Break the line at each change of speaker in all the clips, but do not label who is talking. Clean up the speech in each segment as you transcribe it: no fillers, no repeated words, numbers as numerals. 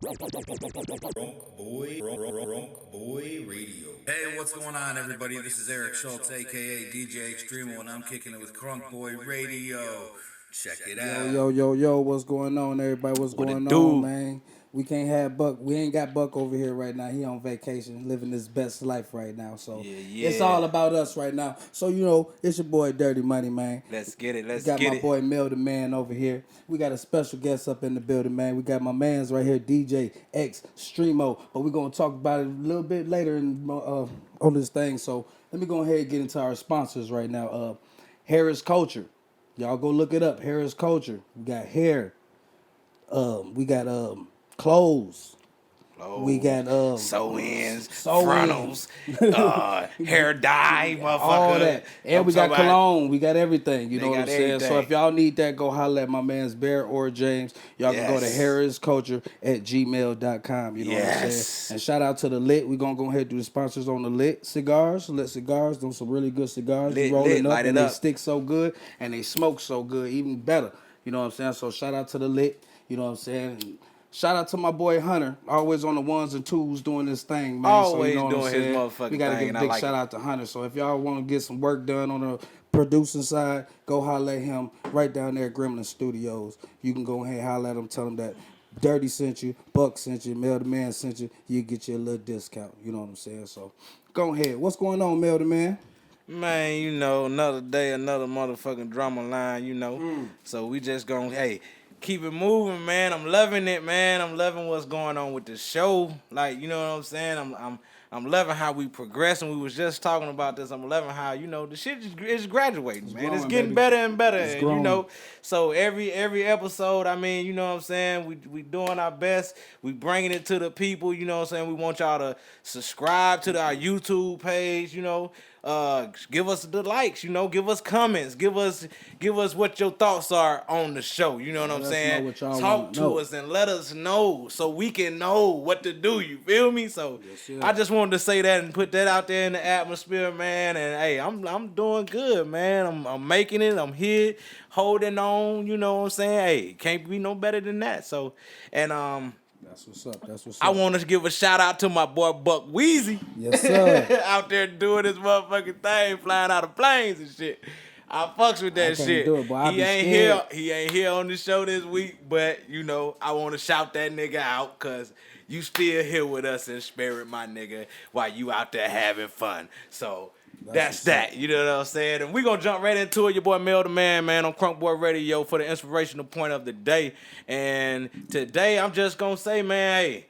CrunkBoi Radio. Hey, what's going on, everybody? This is Eric Schultz, aka DJ Xtremeo, and I'm kicking it with CrunkBoi Radio. Check it out.
Yo, what's going on, everybody? What's
What
going
it
on,
do?
man? We can't have Buck. We ain't got Buck over here right now. He on vacation, living his best life right now. So it's all about us right now. So, it's your boy Dirty Money, man.
Let's get it. Let's
Got
get
my
it.
boy Mel the Man over here. We got a special guest up in the building, man. We got my man's right here, DJ Xtremeo. But we're going to talk about it a little bit later on this thing. So let me go ahead and get into our sponsors right now. Harris Culture. Y'all go look it up. Harris Culture. We got hair. We got clothes. We got
sew-ins,
sew-ins.
frontals, hair dye, motherfucker.
all that. And we got cologne. We got everything. You know what I'm saying?
everything.
So if y'all need that, go holler at my man's Bear or James. Y'all can go to
Yes.
harrisculture@gmail.com. You know what I'm
Yes.
saying? And shout out to the Lit. We're going to go ahead and do the sponsors on the Lit Cigars. Lit Cigars, doing some really good cigars.
Lit,
rolling up
light it
and
up.
they stick so good and they smoke so good, even better. You know what I'm saying? So shout out to the Lit. You know what I'm saying? And shout out to my boy Hunter, always on the ones and twos doing this thing, man.
Always
so, you know
doing
what I'm
his
saying?
motherfucking
We gotta
thing,
give a
and I
big
like
shout out to Hunter. So if y'all want to get some work done on the producing side, go holler at him right down there at Gremlin Studios. You can go ahead and holler at him, tell him that Dirty sent you, Buck sent you, Mel the Man sent you. You get you a little discount. You know what I'm saying? So go ahead. What's going on, Mel the Man?
Man, another day, another motherfucking drama line. So we just gonna, keep it moving, man. I'm loving it, man. I'm loving what's going on with the show. Like, you know what I'm saying? I'm loving how we progressing. We was just talking about this. I'm loving how, the shit is graduating, man. It's
growing,
getting
baby.
better and better.
It's
And,
growing.
so every episode, I mean, you know what I'm saying? We doing our best. We bringing it to the people, you know what I'm saying? We want y'all to subscribe to our YouTube page, give us the likes, give us comments, give us what your thoughts are on the show. You know what I'm
Let us
saying?
know what y'all
Talk
wanna
to
know.
us and let us know so we can know what to do. You feel me? So
Yes.
I just wanted to say that and put that out there in the atmosphere, man. And hey, I'm doing good, man. I'm making it. I'm here, holding on. You know what I'm saying? Hey, can't be no better than that. So, and
That's what's up.
I want to give a shout out to my boy Buck Wheezy.
Yes, sir.
Out there doing his motherfucking thing, flying out of planes and shit. I fucks with that
can't
shit.
do it, boy. I
He
be
ain't
scared.
here. He ain't here on the show this week, but I want to shout that nigga out because you still here with us in spirit, my nigga, while you out there having fun. So that's that. You know what I'm saying? And we gonna jump right into it. Your boy Mel the Man, on CrunkBoi Radio for the inspirational point of the day. And today I'm just gonna say, man, hey,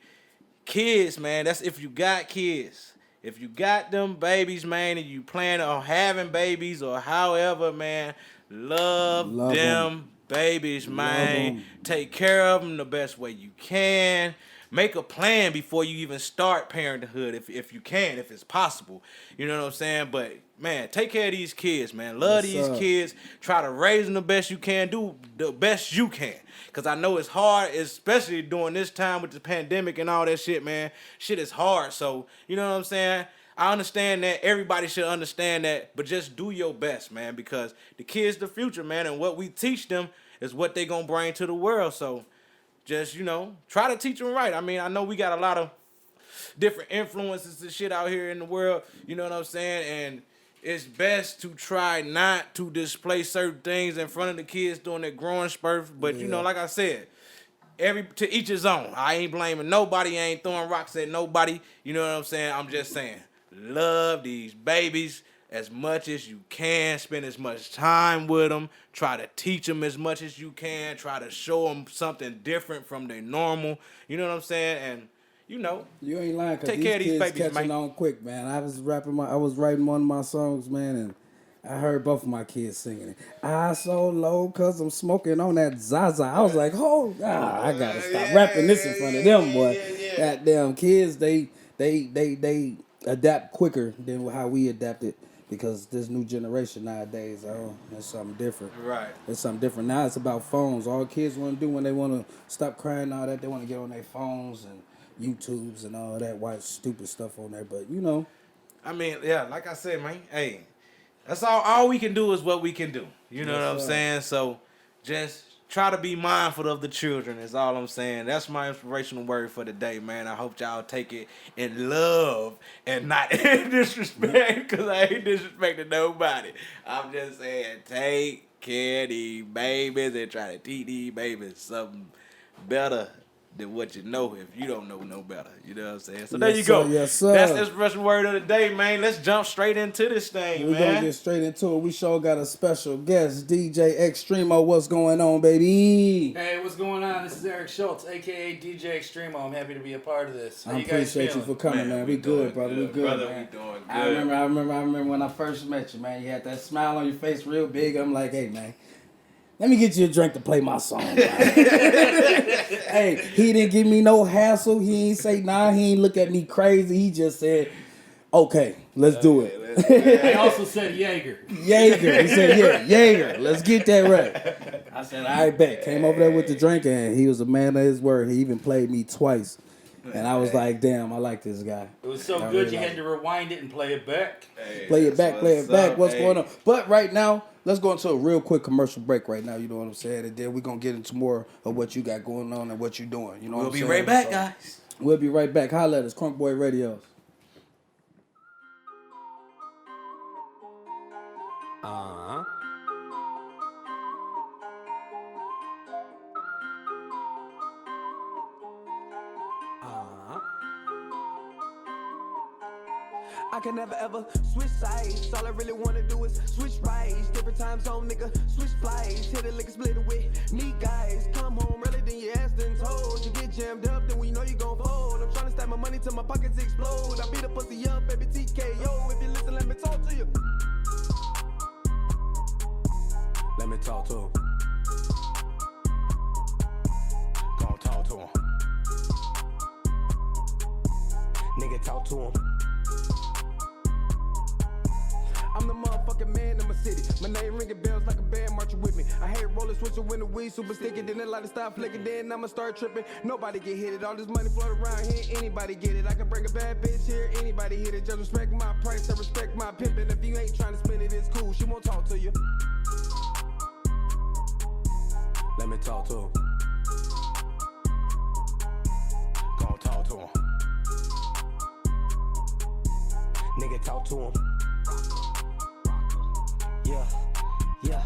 kids, man, that's if you got kids. If you got them babies, man, and you plan on having babies or however, man, love
Love
them babies, man.
'em.
Take care of them the best way you can. Make a plan before you even start parenthood if you can, if it's possible. You know what I'm saying? But, man, take care of these kids, man. Love
Yes,
these
sir.
kids. Try to raise them the best you can. Do the best you can. Because I know it's hard, especially during this time with the pandemic and all that shit, man. Shit is hard. So, you know what I'm saying? I understand that. Everybody should understand that. But just do your best, man. Because the kids the future, man. And what we teach them is what they going to bring to the world. So, just, try to teach them right. I mean, I know we got a lot of different influences and shit out here in the world. You know what I'm saying? And it's best to try not to display certain things in front of the kids during their growing spurt. But, like I said, to each his own. I ain't blaming nobody. I ain't throwing rocks at nobody. You know what I'm saying? I'm just saying, love these babies as much as you can. Spend as much time with them. Try to teach them as much as you can. Try to show them something different from their normal. You know what I'm saying? And,
You ain't lying, cause
take
these
care of these
kids
babies,
catching
man.
on quick, man. I was writing one of my songs, man, and I heard both of my kids singing it. I so low cause I'm smoking on that Zaza. I was like, I gotta stop rapping this in front of them, boy. Goddamn kids, they adapt quicker than how we adapted because this new generation nowadays, it's something different.
Right.
It's something different. Now it's about phones. All kids want to do when they want to stop crying and all that, they want to get on their phones and YouTubes and all that white stupid stuff on there. But
I mean, yeah, like I said, man, hey, that's all we can do is what we can do. You know
Yes,
what I'm
sir.
saying? So just try to be mindful of the children is all I'm saying. That's my inspirational word for the day, man. I hope y'all take it in love and not in disrespect, because I ain't disrespecting nobody. I'm just saying, take care of these babies and try to teach these babies something better than what you know if you don't know no better. You know what I'm saying? So there you go.
Yes, sir.
That's the inspirational word of the day, man. Let's jump straight into this thing,
We're going to get straight into it. We sure got a special guest, DJ Xtremeo. What's going on, baby?
Hey, what's going on? This is Eric Schultz, a.k.a. DJ Xtremeo. I'm happy to be a part of this. How
I
you guys
appreciate you for coming, man. We good, brother. We good,
brother,
man.
we doing good.
I remember when I first met you, man. You had that smile on your face real big. I'm like, hey, man, let me get you a drink to play my song. Hey, he didn't give me no hassle. He ain't say nah. He ain't look at me crazy. He just said, okay, let's do it.
He also said Jaeger.
Jaeger. He said, yeah, Jaeger. Let's get that right. I said, all right, bet. Came over there with the drink, and he was a man of his word. He even played me twice. And I was like, damn, I like this guy.
It was so good you had to rewind it and play it back.
Hey,
play it back. What's
hey.
going on? But right now, let's go into a real quick commercial break right now. You know what I'm saying? And then we're going to get into more of what you got going on and what you're doing. You know what I'm saying?
We'll be right back, guys.
We'll be right back. Holla at us, CrunkBoi Radio.
I can never ever switch sides. All I really wanna do is switch rides. Different time zone, nigga, switch flights. Hit a lick, split it with me, guys. Come home early, then you asked and told. You get jammed up, then we know you gon' fold. I'm trying to stack my money till my pockets explode. I beat a pussy up, baby TKO. If you listen, let me talk to you. Let me talk to him. Gon' talk to him. Nigga, talk to him. I'm the motherfucking man in my city. My name ringing bells like a band marching with me. I hate rolling, switching when the weed super sticky. Then the light stop flicking, then I'ma start tripping. Nobody get hit it. All this money float around here, anybody get it. I can bring a bad bitch here, anybody hit it. Just respect my price, I respect my pimpin'. If you ain't trying to spend it, it's cool. She won't talk to you. Let me talk to him. Gon' talk to him. Nigga, talk to him. Yeah.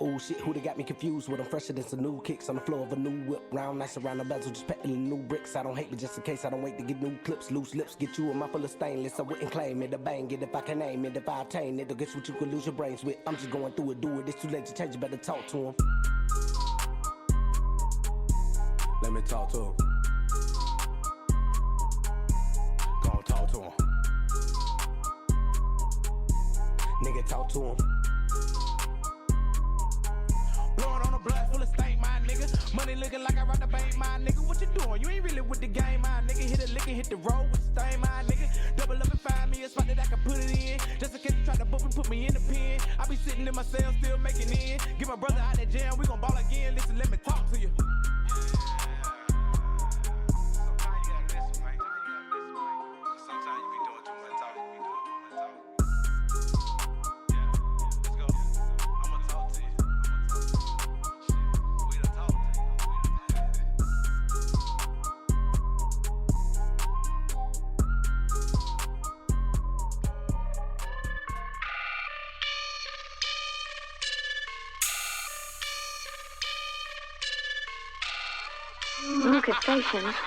Oh shit, who they got me confused with? I'm fresher than some new kicks on the floor of a new whip. Round nice around the bezel, just peddling new bricks. I don't hate me just in case I don't wait to get new clips. Loose lips get you in my full of stainless. I wouldn't claim it, to bang it if I can name it. If I obtain it, guess what you could lose your brains with. I'm just going through it, do it. It's too late to change, you better talk to him. Let me talk to him. Gon' talk to him. Nigga, talk to him. Blowing on a blood full of stank, my nigga. Money looking like I robbed the bank, my nigga. What you doing? You ain't really with the game, my nigga. Hit a lick and hit the road with the stain, my nigga. Double up and find me a spot that I can put it in. Just in case you try to book me, put me in the pen. I be sitting in my cell, still making in. Get my brother out that jam, we gon' ball again. Listen, let me talk to you.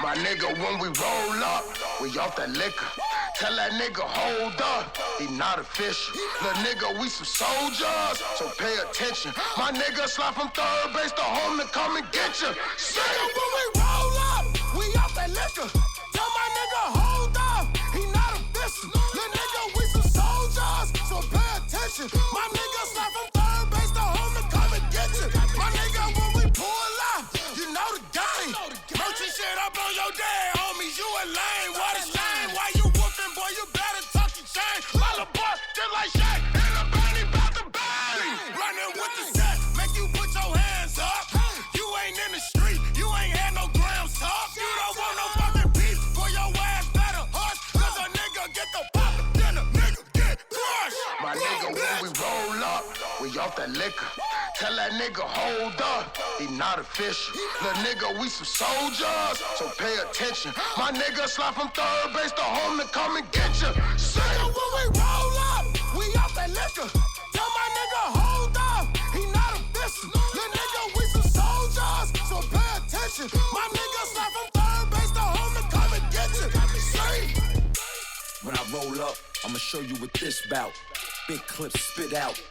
My nigga, when we roll up, we off that liquor. Tell that nigga, hold up, he not official. Little nigga, we some soldiers, so pay attention. My nigga slide from third base to home to come and get you. Nigga, when we roll up, we off that liquor. Tell my nigga, hold up, he not official. Little nigga, we some soldiers, so pay attention. My nigga slide from third base to home to come and get you. My nigga, when we pull up, you know the game. Merchant shit up on your dad, homies, you a lame. What is lame? Why you whooping, boy? You better tuck your chain. Lollapop, just like Shaq, and a bunny bout to bang. Running with the set, make you put your hands up. You ain't in the street, you ain't had no grams talk. You don't want no fucking peace, for your ass better hush. Cause a nigga get the pop, then a nigga get crushed. My nigga, when we roll up, we off that liquor. Tell that nigga hold up, he not official. Little nigga, we some soldiers, so pay attention. My nigga slide from third base to home to come and get you. Say when we roll up, we off that liquor. Tell my nigga hold up, he not official. Little nigga, we some soldiers, so pay attention. My nigga slide from third base to home to come and get you. Say.
When I roll up, I'ma show you what this bout. Big clips spit out,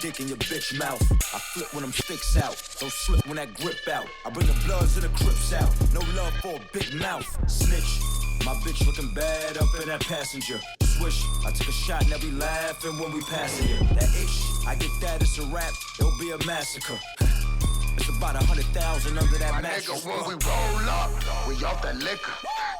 dick in your bitch mouth. I flip when them sticks out, don't slip when that grip out. I bring the bloods and the crips out, no love for a big mouth. Snitch, my bitch looking bad up in that passenger. Swish, I took a shot, now we laughing when we passing it. That ish, I get that, it's a rap, it'll be a massacre. It's about 100,000 under that
my
mattress.
Nigga, when we roll up, we off that liquor.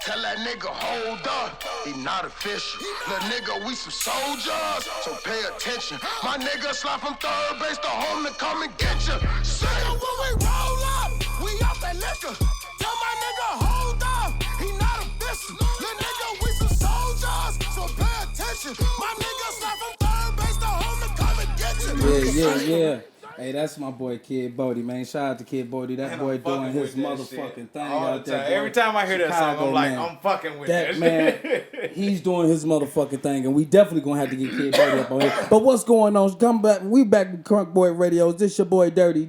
Tell that nigga hold up, he not official. Little nigga, we some soldiers, so pay attention. My nigga slide from third base to home to come and get you. Say when we roll up, we off that liquor. Tell my nigga hold up, he not official. Little nigga, we some soldiers, so pay attention. My nigga slide from third base to home to come and get you.
Yeah. Hey, that's my boy Kid Bodie, man. Shout out to Kid Bodie. That boy doing his motherfucking thing out there.
Every time I hear that song, I'm like, I'm fucking with
that. Man, he's doing his motherfucking thing, and we definitely gonna have to get Kid Bodie up on here. But what's going on? Come back. We back in CrunkBoi Radio. This your boy Dirty.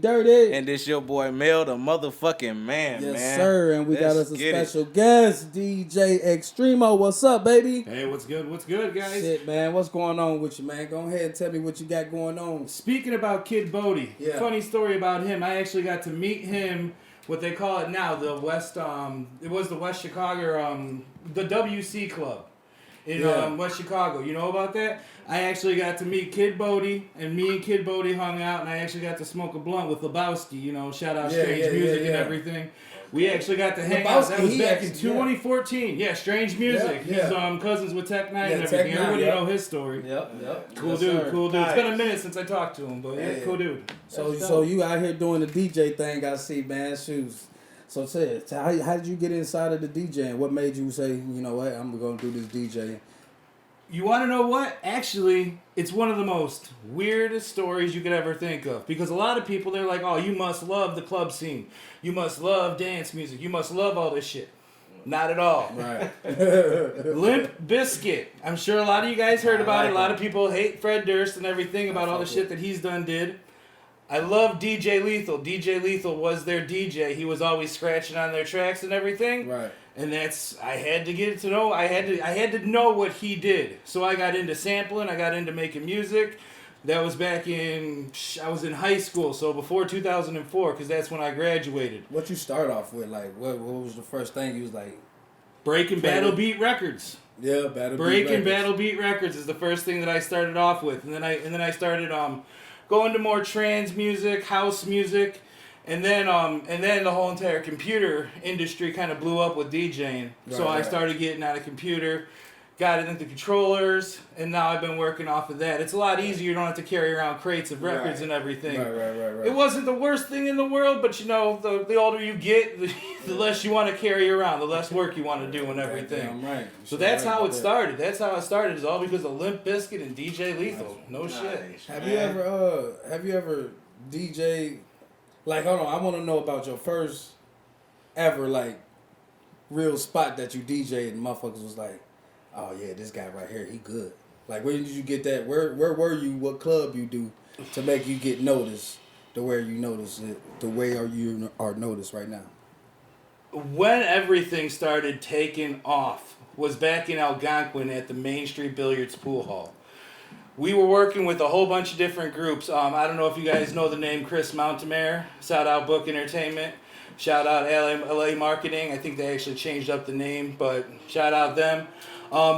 And this your boy Mel, the motherfucking man,
yes,
man.
Yes, sir. And we got us a special guest, DJ Xtremeo. What's up, baby?
Hey, what's good? What's good, guys?
Shit, man. What's going on with you, man? Go ahead and tell me what you got going on.
Speaking about Kid Bodie, funny story about him. I actually got to meet him, what they call it now, the West, it was the West Chicago, the WC Club in West Chicago. You know about that? I actually got to meet Kid Bodie, and me and Kid Bodie hung out, and I actually got to smoke a blunt with Lebowski, you know, shout out Strange Music and everything. We actually got to hang out. That was back in 2014. Yeah, Strange Music. He's cousins with Tech Nine and everything. Everybody know his story.
Yep.
Cool dude. It's been a minute since I talked to him, but cool dude.
So you out here doing the DJ thing, I see, man. Shoes. So how did you get inside of the DJing? What made you say, you know what, I'm going to do this DJing?
You want to know what? Actually, it's one of the most weirdest stories you could ever think of. Because a lot of people, they're like, oh, you must love the club scene. You must love dance music. You must love all this shit. Not at all.
Right.
Limp Bizkit. I'm sure a lot of you guys heard about it. A lot of people hate Fred Durst and everything about all the shit that he's did. I love DJ Lethal. DJ Lethal was their DJ. He was always scratching on their tracks and everything.
Right.
And I had to get to know. I had to know what he did. So I got into sampling. I got into making music. That was back I was in high school, so before 2004, because that's when I graduated.
What you start off with? Like, what was the first thing you was like?
Breaking Battle Beat Records.
Yeah,
Breaking Battle Beat Records is the first thing that I started off with, and then I started going to more trance music, house music, and then the whole entire computer industry kind of blew up with DJing. So I started getting out of computer, got it into controllers, and now I've been working off of that. It's a lot easier. You don't have to carry around crates of records and everything. Right. It wasn't the worst thing in the world, but you know, the older you get, the less you want to carry around, the less work you want to do and everything.
Right.
So that's how it started. That's how it started. It's all because of Limp Bizkit and DJ Lethal. No shit.
Have you ever DJ? Like, hold on, I want to know about your first ever like real spot that you DJ'd and motherfuckers was like, oh yeah, this guy right here, he good. Like, where did you get that? Where were you? What club you do to make you get noticed? To where you notice it? The way you are noticed right now?
When everything started taking off was back in Algonquin at the Main Street Billiards Pool Hall. We were working with a whole bunch of different groups. I don't know if you guys know the name Chris Mountamare. Shout out Book Entertainment. Shout out LA Marketing. I think they actually changed up the name, but shout out them.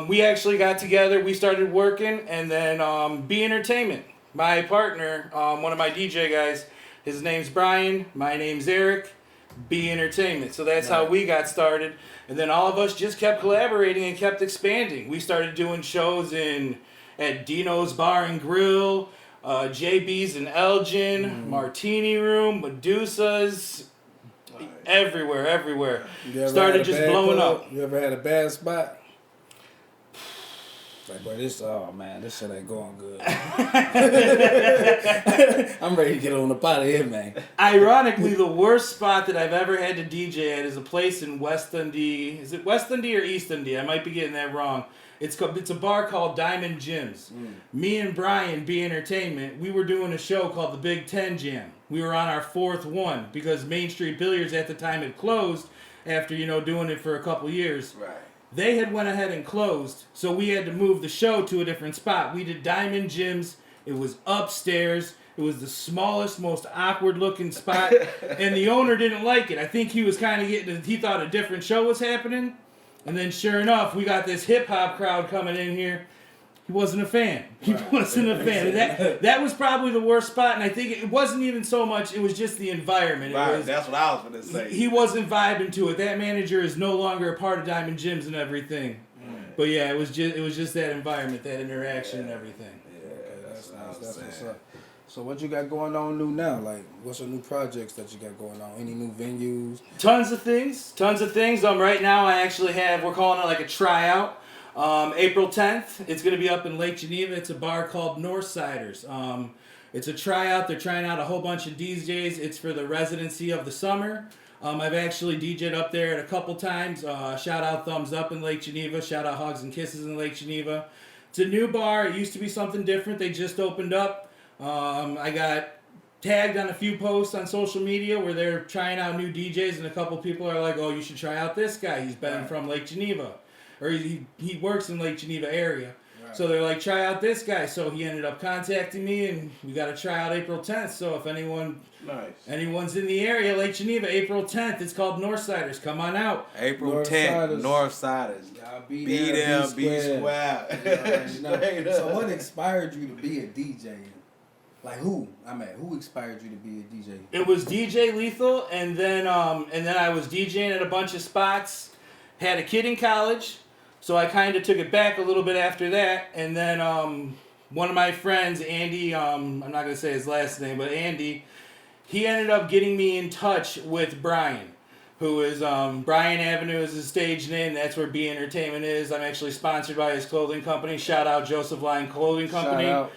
We actually got together. We started working, and then B Entertainment. My partner, one of my DJ guys, his name's Brian. My name's Eric. B Entertainment. So that's how we got started. And then all of us just kept collaborating and kept expanding. We started doing shows at Dino's Bar and Grill, JB's in Elgin, Martini Room, Medusa's, everywhere. Started just blowing up.
You ever had a bad spot? Like, bro, this shit ain't going good. I'm ready to get on up out of here, man.
Ironically, the worst spot that I've ever had to DJ at is a place in West Dundee. Is it West Dundee or East Dundee? I might be getting that wrong. It's a bar called Diamond Gyms. Me and Brian, B Entertainment, we were doing a show called the Big Ten Jam. We were on our fourth one because Main Street Billiards at the time had closed after, doing it for a couple years.
Right.
They had went ahead and closed, so we had to move the show to a different spot. We did Diamond Gyms. It was upstairs. It was the smallest, most awkward-looking spot, and the owner didn't like it. I think he was kind of he thought a different show was happening, and then sure enough, we got this hip-hop crowd coming in here. He wasn't a fan. He wasn't a fan. That was probably the worst spot, and I think it wasn't even so much, it was just the environment.
That's what I was going to say.
He wasn't vibing to it. That manager is no longer a part of Diamond Gyms and everything. But yeah, it was just that environment, that interaction and everything.
Yeah, that's what's up. So what you got going on new now? Like, what's your new projects that you got going on? Any new venues?
Tons of things. Right now I actually we're calling it like a tryout. April 10th, it's going to be up in Lake Geneva. It's a bar called Northsiders. It's a tryout. They're trying out a whole bunch of DJs. It's for the residency of the summer. I've actually DJ'd up there a couple times. Shout out Thumbs Up in Lake Geneva. Shout out Hugs and Kisses in Lake Geneva. It's a new bar. It used to be something different. They just opened up. I got tagged on a few posts on social media where they're trying out new DJs, and a couple people are like, oh, you should try out this guy. He's been from Lake Geneva. Or he works in Lake Geneva area. Right. So they're like, try out this guy. So he ended up contacting me, and we got to try out April 10th. So if anyone's in the area, Lake Geneva, April 10th, it's called Northsiders. Come on out.
April 10th, Northsiders.
Be
there, be square.
So what inspired you to be a DJ? Like who? Who inspired you to be a DJ?
It was DJ Lethal, and then I was DJing at a bunch of spots. Had a kid in college. So I kind of took it back a little bit after that, and then one of my friends, Andy, I'm not going to say his last name, but Andy, he ended up getting me in touch with Brian, who is, Brian Avenue is his stage name. That's where B Entertainment is. I'm actually sponsored by his clothing company. Shout out Joseph Line Clothing Company.
Shout out.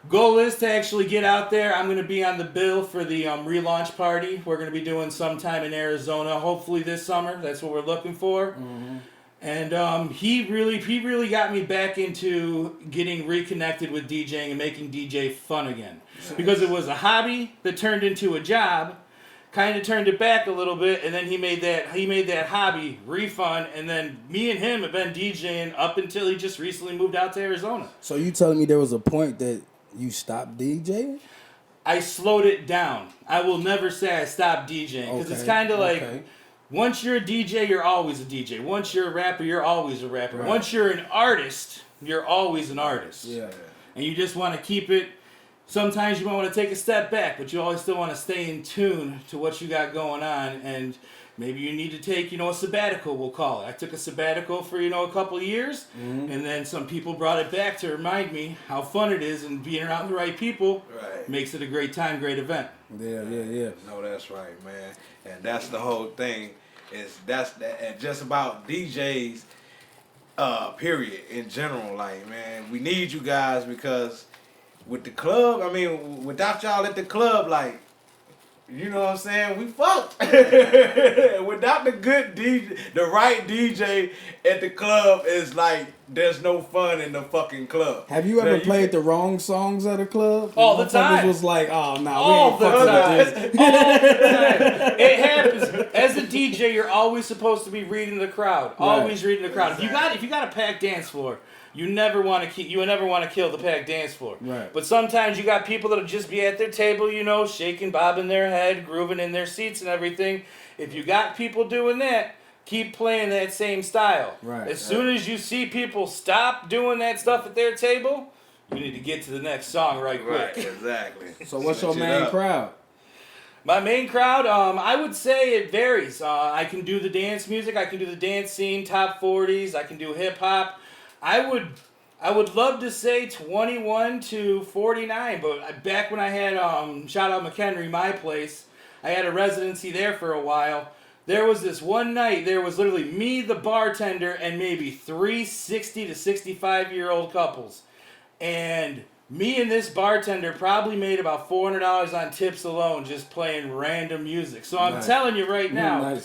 Goal is to actually get out there. I'm going to be on the bill for the relaunch party. We're going to be doing sometime in Arizona, hopefully this summer. That's what we're looking for. Mm-hmm. And he really got me back into getting reconnected with DJing and making DJ fun again. Nice. Because it was a hobby that turned into a job, kind of turned it back a little bit, and then he made that hobby refund, and then me and him have been DJing up until he just recently moved out to Arizona.
So you telling me there was a point that you stopped DJing?
I slowed it down. I will never say I stopped DJing, because it's kind of like... Once you're a DJ, you're always a DJ. Once you're a rapper, you're always a rapper. Right. Once you're an artist, you're always an artist. Yeah. And you just want to keep it. Sometimes you might want to take a step back, but you always still want to stay in tune to what you got going on. And maybe you need to take, a sabbatical, we'll call it. I took a sabbatical for, a couple of years. Mm-hmm. And then some people brought it back to remind me how fun it is, and being around the right people makes it a great time, great event.
Yeah.
No, that's right, man. And that's the whole thing. And just about DJs, period, in general. Like, man, we need you guys, because with the club, without y'all at the club, like, you know what I'm saying? We fucked. Without the good DJ, the right DJ at the club, is like, there's no fun in the fucking club.
Have you ever played the wrong songs at a club?
All the time.
Was like, oh, no,
all
we ain't fucking with this.
All the time. It happens. As a DJ, you're always supposed to be reading the crowd. Always reading the crowd. Exactly. If you got a packed dance floor, you never want to kill the packed dance floor. Right. But sometimes you got people that'll just be at their table, shaking, bobbing their head, grooving in their seats and everything. If you got people doing that, keep playing that same style. Right. As soon as you see people stop doing that stuff at their table, you need to get to the next song right quick.
Right, exactly.
So what's your main crowd?
My main crowd, I would say it varies. I can do the dance music. I can do the dance scene, top 40s. I can do hip hop. I would love to say 21 to 49, but back when I had, shout out McHenry, my place, I had a residency there for a while. There was this one night, there was literally me, the bartender, and maybe 3 60 to 65-year-old couples. And me and this bartender probably made about $400 on tips alone just playing random music. So I'm telling you right now,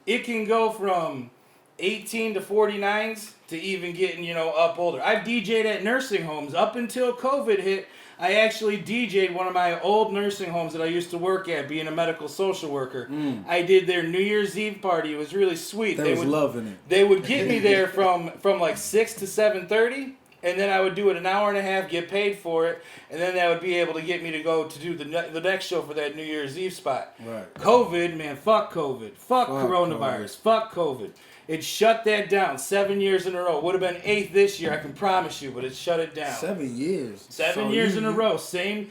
it can go from 18 to 49s to even getting, up older. I've DJ'd at nursing homes. Up until COVID hit, I actually DJ'd one of my old nursing homes that I used to work at, being a medical social worker. I did their New Year's Eve party. It was really sweet.
They was loving it.
They would get me there from like 6 to 7:30. And then I would do it an hour and a half, get paid for it, and then that would be able to get me to go to do the next show for that New Year's Eve spot.
Right.
COVID, man, fuck COVID. Fuck coronavirus. Fuck COVID. It shut that down 7 years in a row. Would have been 8th this year, I can promise you, but it shut it down.
7 years.
7 years in a row. Same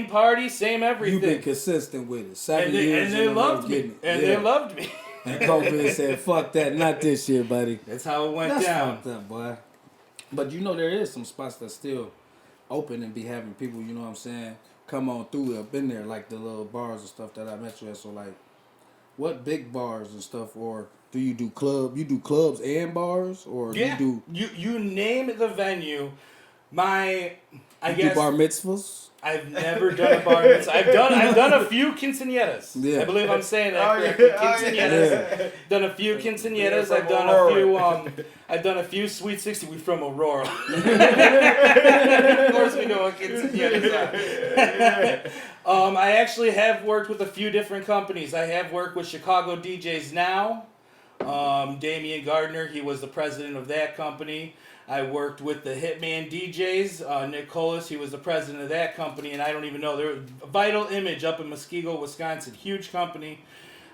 party, same everything.
You've been consistent with it. 7 years.
And they loved me. They loved me.
And COVID said, fuck that, not this year, buddy.
That's how it went down.
That's fucked up, boy. But there is some spots that still open and be having people, you know what I'm saying, come on through up in there, like the little bars and stuff that I met you at. So like, what big bars and stuff, or do you do you do clubs and bars, or you
name the venue. I guess
do bar mitzvahs?
I've never done a bar mitzvah. I've done a few quinceañeras.
Yeah.
I believe I'm saying that correctly. Quinceañeras. Yeah. Done a few quinceañeras. I've done a few Sweet 60. We from Aurora. Of course we know what quinceañeras are. I actually have worked with a few different companies. I have worked with Chicago DJs Now. Damian Gardner, he was the president of that company. I worked with the Hitman DJs, Nick Colas, he was the president of that company, and I don't even know, they're Vital Image up in Muskego, Wisconsin, huge company.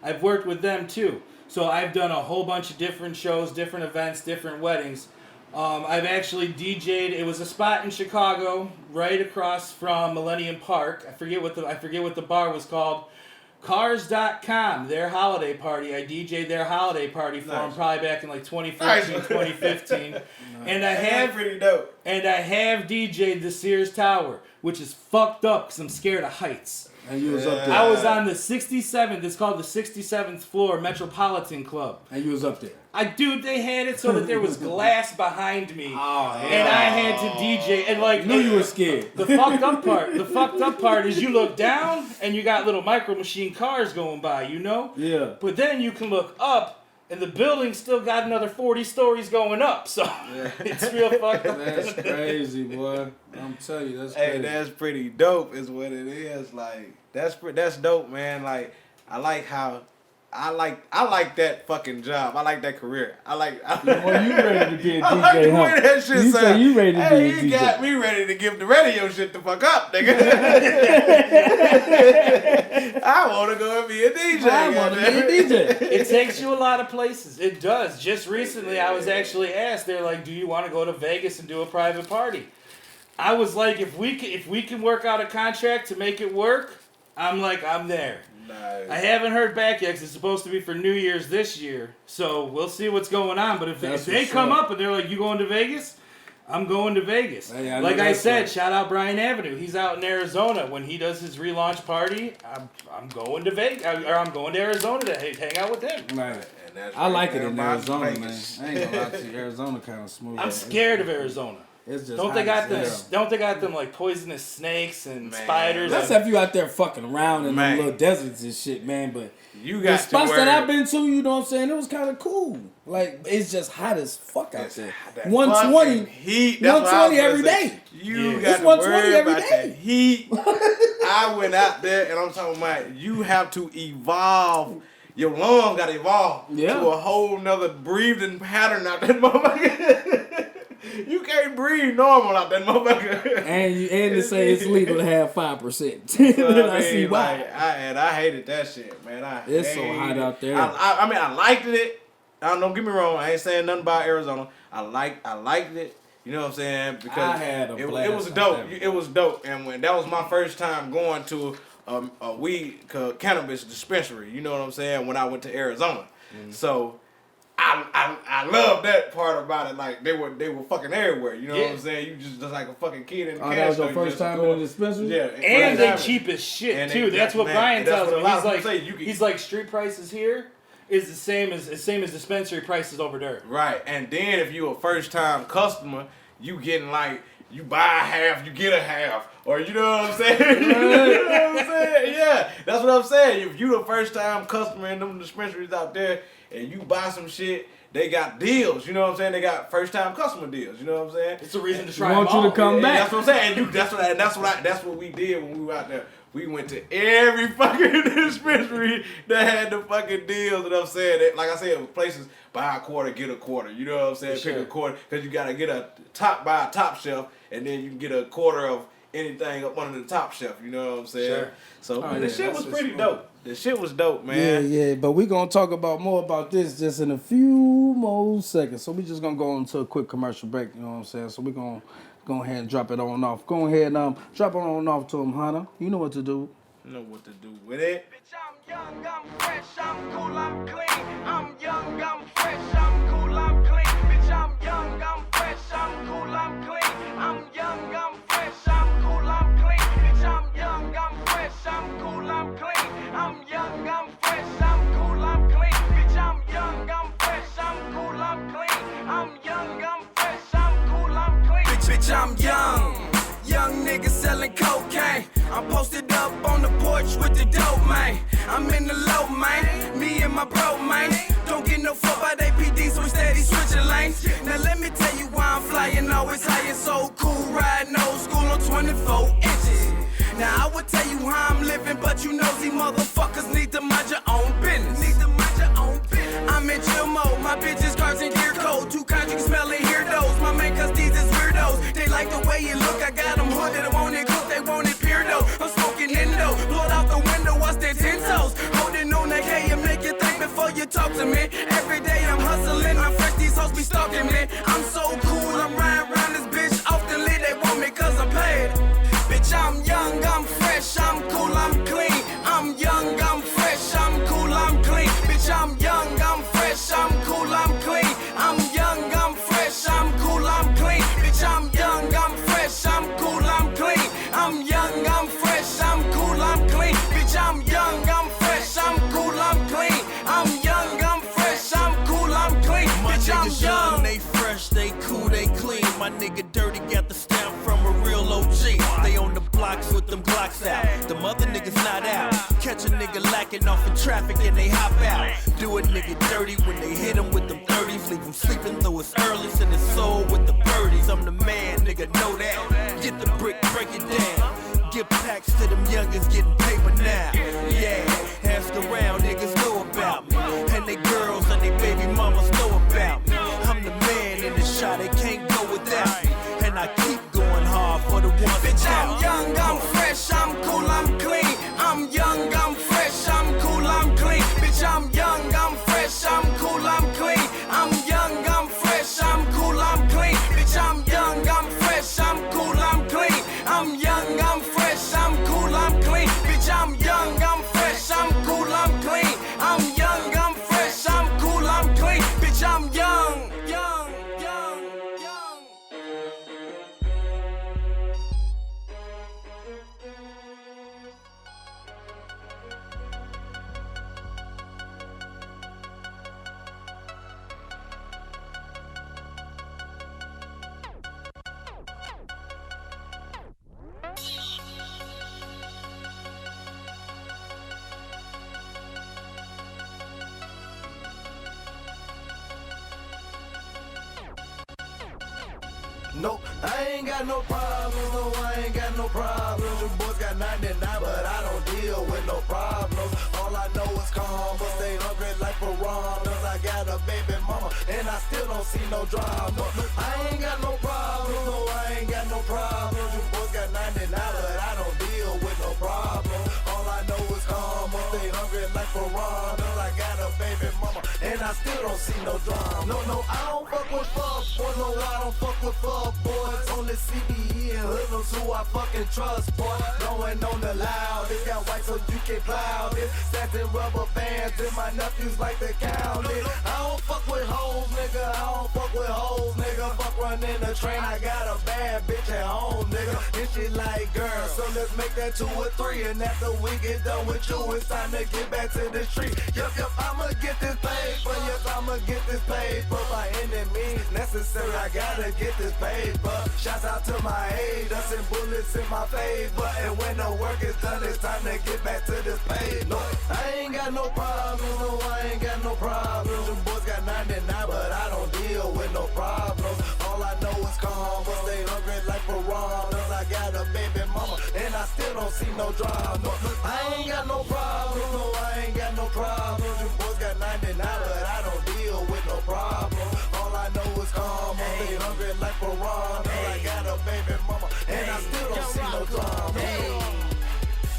I've worked with them too. So I've done a whole bunch of different shows, different events, different weddings. I've actually DJ'd, it was a spot in Chicago, right across from Millennium Park. I forget what the bar was called. Cars.com, their holiday party. I DJ'd their holiday party for them probably back in like 2014, 2015. And I have
pretty dope.
And I have DJ'd the Sears Tower, which is fucked up because I'm scared of heights.
And you was up there.
I was on the 67th, it's called the 67th floor Metropolitan Club.
And you was up there.
Dude, they had it so that there was glass behind me, and I had to DJ. And like,
knew you were scared.
The fucked up part is you look down and you got little Micro Machine cars going by,
Yeah.
But then you can look up, and the building still got another 40 stories going up. So it's real fucked up.
That's crazy, boy. I'm telling you, that's crazy.
Hey, that's pretty dope, is what it is. Like that's dope, man. Like I like that fucking job. I like that career.
Well, you ready to be a DJ,
I like the way that shit
You
sound.
say you ready to be a DJ.
He got me ready to give the radio shit the fuck up, nigga. I want to go and be a DJ.
I want to be a DJ.
It takes you a lot of places. It does. Just recently, I was actually asked. They're like, "Do you want to go to Vegas and do a private party?" I was like, "If we can work out a contract to make it work, I'm there."
Nice.
I haven't heard back yet because it's supposed to be for New Year's this year. So we'll see what's going on. But if they come up and they're like, "You going to Vegas?" I'm going to Vegas.
Hey,
like I said, shout out Brian Avenue. He's out in Arizona. When he does his relaunch party, I'm going to Vegas. Or I'm going to Arizona to hang out with him.
Right. I like it in Arizona, man. I ain't gonna lie to you. Arizona kind of smooth.
I'm scared of Arizona.
It's just
Don't they got them like poisonous snakes and spiders?
That's if you out there fucking around in the little deserts and shit, man. But
you got
the spots that I've been to, you know what I'm saying, it was kind of cool. Like it's just hot as fuck out there. 120
heat.
120 every day.
You got to
120
worry
every
about
day.
that heat. I went out there and I'm talking about you have to evolve. Your lungs got to evolve to a whole nother breathing pattern out that motherfucker. You can't breathe normal out that motherfucker.
And they say it's legal to have 5%. I see why.
I hated that shit, man.
It's so hot out there.
I mean, I liked it. Don't get me wrong. I ain't saying nothing about Arizona. I liked it. You know what I'm saying? Because
I had a blast.
It was dope. It was dope. And when that was my first time going to a weed cannabis dispensary. You know what I'm saying? When I went to Arizona, so. I love that part about it. Like they were fucking everywhere. You know what I'm saying? You just like a fucking kid in the cash.
That was your first time in the dispensary?
Yeah. And they cheap as shit too. That's what Brian tells me. He's like street prices here. is the same as dispensary prices over there.
Right, and then if you a first time customer, you getting like you buy a half, you get a half, or you know what I'm saying? You know what I'm saying? Yeah, that's what I'm saying. If you the first time customer in them dispensaries out there, and you buy some shit, they got deals. You know what I'm saying? They got first time customer deals. You know what I'm saying?
It's a reason to try.
Want you to come back.
That's what I'm saying. And that's what we did when we were out there. We went to every fucking dispensary that had the fucking deals. And I'm saying, like I said, it was places buy a quarter, get a quarter. You know what I'm saying? Pick a quarter because you gotta get buy a top shelf, and then you can get a quarter of anything up under the top shelf. You know what I'm saying?
Sure.
So the shit was pretty dope. The shit was dope, man.
Yeah. But we're gonna talk more about this just in a few more seconds. So we just gonna go into a quick commercial break. You know what I'm saying? So we're gonna go ahead and drop it on off. Go ahead and drop it on off to him, Hunter. You know what to do.
You know what to do with it.
Bitch, I'm young, I'm fresh, I'm cool, I'm clean. I'm young, I'm fresh, I'm cool, I'm clean. Bitch, I'm young, I'm fresh, I'm cool, I'm clean. I'm young, I'm fresh, I'm cool, I'm clean. Bitch, I'm young, I'm fresh, I'm cool, I'm clean. I'm young, I'm fresh, I'm cool, I'm clean. Bitch, I'm young, I'm fresh, I'm cool, I'm clean. I'm young, I'm fresh, I'm cool, I'm clean. Bitch, I'm young nigga selling cocaine. I'm posted up on the porch with the dope, man. I'm in the low, man. Me and my bro, man. Don't get no fuck by they PD, so we steady switching lanes. Now let me tell you why I'm flying, always high and so cool. Riding old school on 24 inches. Now I would tell you how I'm living, but you nosy motherfuckers need to mind your own business. I'm in chill mode, my bitches cars in gear code. 2 kinds you can smell and hear those. My main cause these is weirdos. They like the way you look, I got them hooded. I want it cook, they want it pure though. I'm smoking Indo, blow it out the window, watch their 10 toes. Holding on that K and make you think before you talk to me. Every day I'm hustling, I'm fresh, these hoes be stalking me. I'm so cool, I'm riding around this bitch often. They want me cause I'm paid. Bitch, I'm young, I'm fresh, I'm cool, I'm clean. I'm young, I'm fresh, I'm cool, I'm clean. Bitch, I'm young, I'm fresh, I'm cool, I'm clean. I'm young, I'm fresh, I'm cool, I'm clean. Bitch, I'm young, I'm fresh, I'm cool, I'm clean. I'm young, I'm fresh, I'm cool, I'm clean. Bitch, I'm young, I'm fresh, I'm cool, I'm clean. I'm young, I'm fresh, I'm cool, I'm clean. Bitch, I'm young.
They fresh, they cool, they clean. My nigga Dirty got the stamp from a real OG. They on the blocks with them Glocks out. Them other niggas not out. Catch a nigga lacking off in traffic and they hop out. Do a nigga dirty when they hit him with them 30s. Leave him sleeping though it's early. Send his soul with the birdies. I'm the man, nigga, know that. Get the brick, break it down. Give packs to them youngins getting paper now. Yeah, ask around, niggas know about me. And they girls and they baby mamas know about me. I'm the man in the shot, they can't go without me. And I keep going hard for the ones
Bitch,
out.
I'm young, I'm fresh, I'm cool, I'm clean. I'm young, I'm fresh, I'm cool, I'm clean. Bitch, I'm young, I'm fresh, I'm cool, I'm clean. I'm young, I'm fresh, I'm cool, I'm clean. Bitch, I'm young, I'm fresh, I'm cool, I'm clean. I'm young, I'm fresh, I'm cool, I'm clean. Bitch, I'm young, I'm fresh, I'm cool, I'm clean. I'm young, I'm fresh, I'm cool, I'm clean. Bitch, I'm young, young.
Nope, I ain't got no problems, no, I ain't got no problems. You boys got 99, but I don't deal with no problems. All I know is calm, but stay hungry like piranhas. I got a baby mama, and I still don't see no drama. I ain't got no problems, no, I ain't got no problems. You boys got 99, but I don't deal with no problems. All I know is calm, but stay hungry like piranhas. I got a baby mama, and I still don't see no drama. No, I don't fuck with fuck boys, no, I don't fuck with fuck boys. Only CBE and hoodlums who I fucking trust, boy. Blowing on the loud, it's got white so you can cloud it. Stats and rubber bands, and my nephews like to count it. I don't fuck with hoes, nigga, I don't fuck with hoes, nigga. fuck running the train. I got a bad bitch at home, nigga. And she like, girl, so let's make that 2 or 3. And after we get done with you, it's time to get back to the street. Yup, I'ma get this paper. Yes, I'ma get this paper by any means necessary. I gotta get this paper. Shouts out to my haters and bullets in my favor. And when the work is done, it's time to get back to this paper. No, I ain't got no problems. No, I ain't got no problems. Them boys got 99, but I don't deal with no problems. All I know is calm, but stay hungry like piranhas. I got a baby mama, and I still don't see no drama. I ain't got no problems. No, I ain't got no problems. Them boys got 99, but I don't deal with no problems. All I know is calm, but stay hungry like piranhas. I got a baby mama, and I still don't see no drama.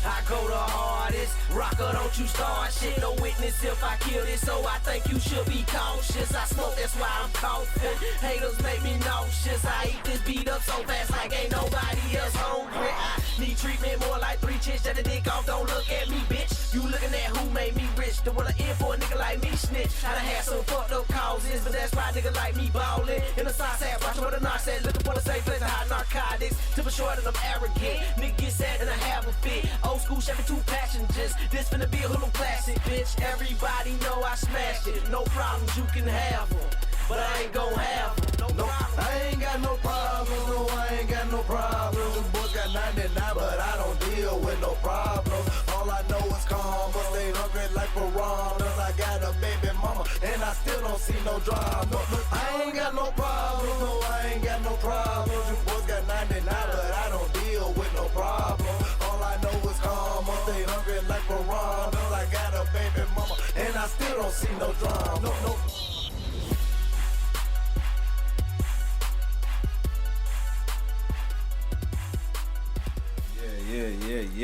I go the hardest, rocker, don't you start shit. No witness if I kill this, so I think you should be cautious. I smoke, that's why I'm coughing. Haters make me nauseous. I eat this beat up so fast like ain't nobody else hungry. I need treatment more like 3 chicks that the dick off. Don't look at me, bitch. You looking at who made me rich. The one I in for a nigga like me snitch. I done had some fucked up causes, but that's why a nigga like me ballin'. In the side side, watch what the narc said. Looking for the same place to hide narcotics. Tip a short and I'm arrogant. Nigga get sad and I have a fit. Old school Chevy 2 passengers. This finna be a hoodlum classic, bitch. Everybody know I smashed it. No problems, you can have them, but I ain't gon' have them.
No, I ain't got no problems. No, I ain't got no problems. Them boys got 99, but I don't deal with no problems. All I know is calm, but stay hungry like piranhas. I got a baby mama, and I still don't see no drama. I ain't got no problems. No, I ain't got no problems. Them boys got 99, but I don't deal with no problems. All I know is calm, but stay hungry like piranhas. I got a baby mama, and I still don't see no drama. No.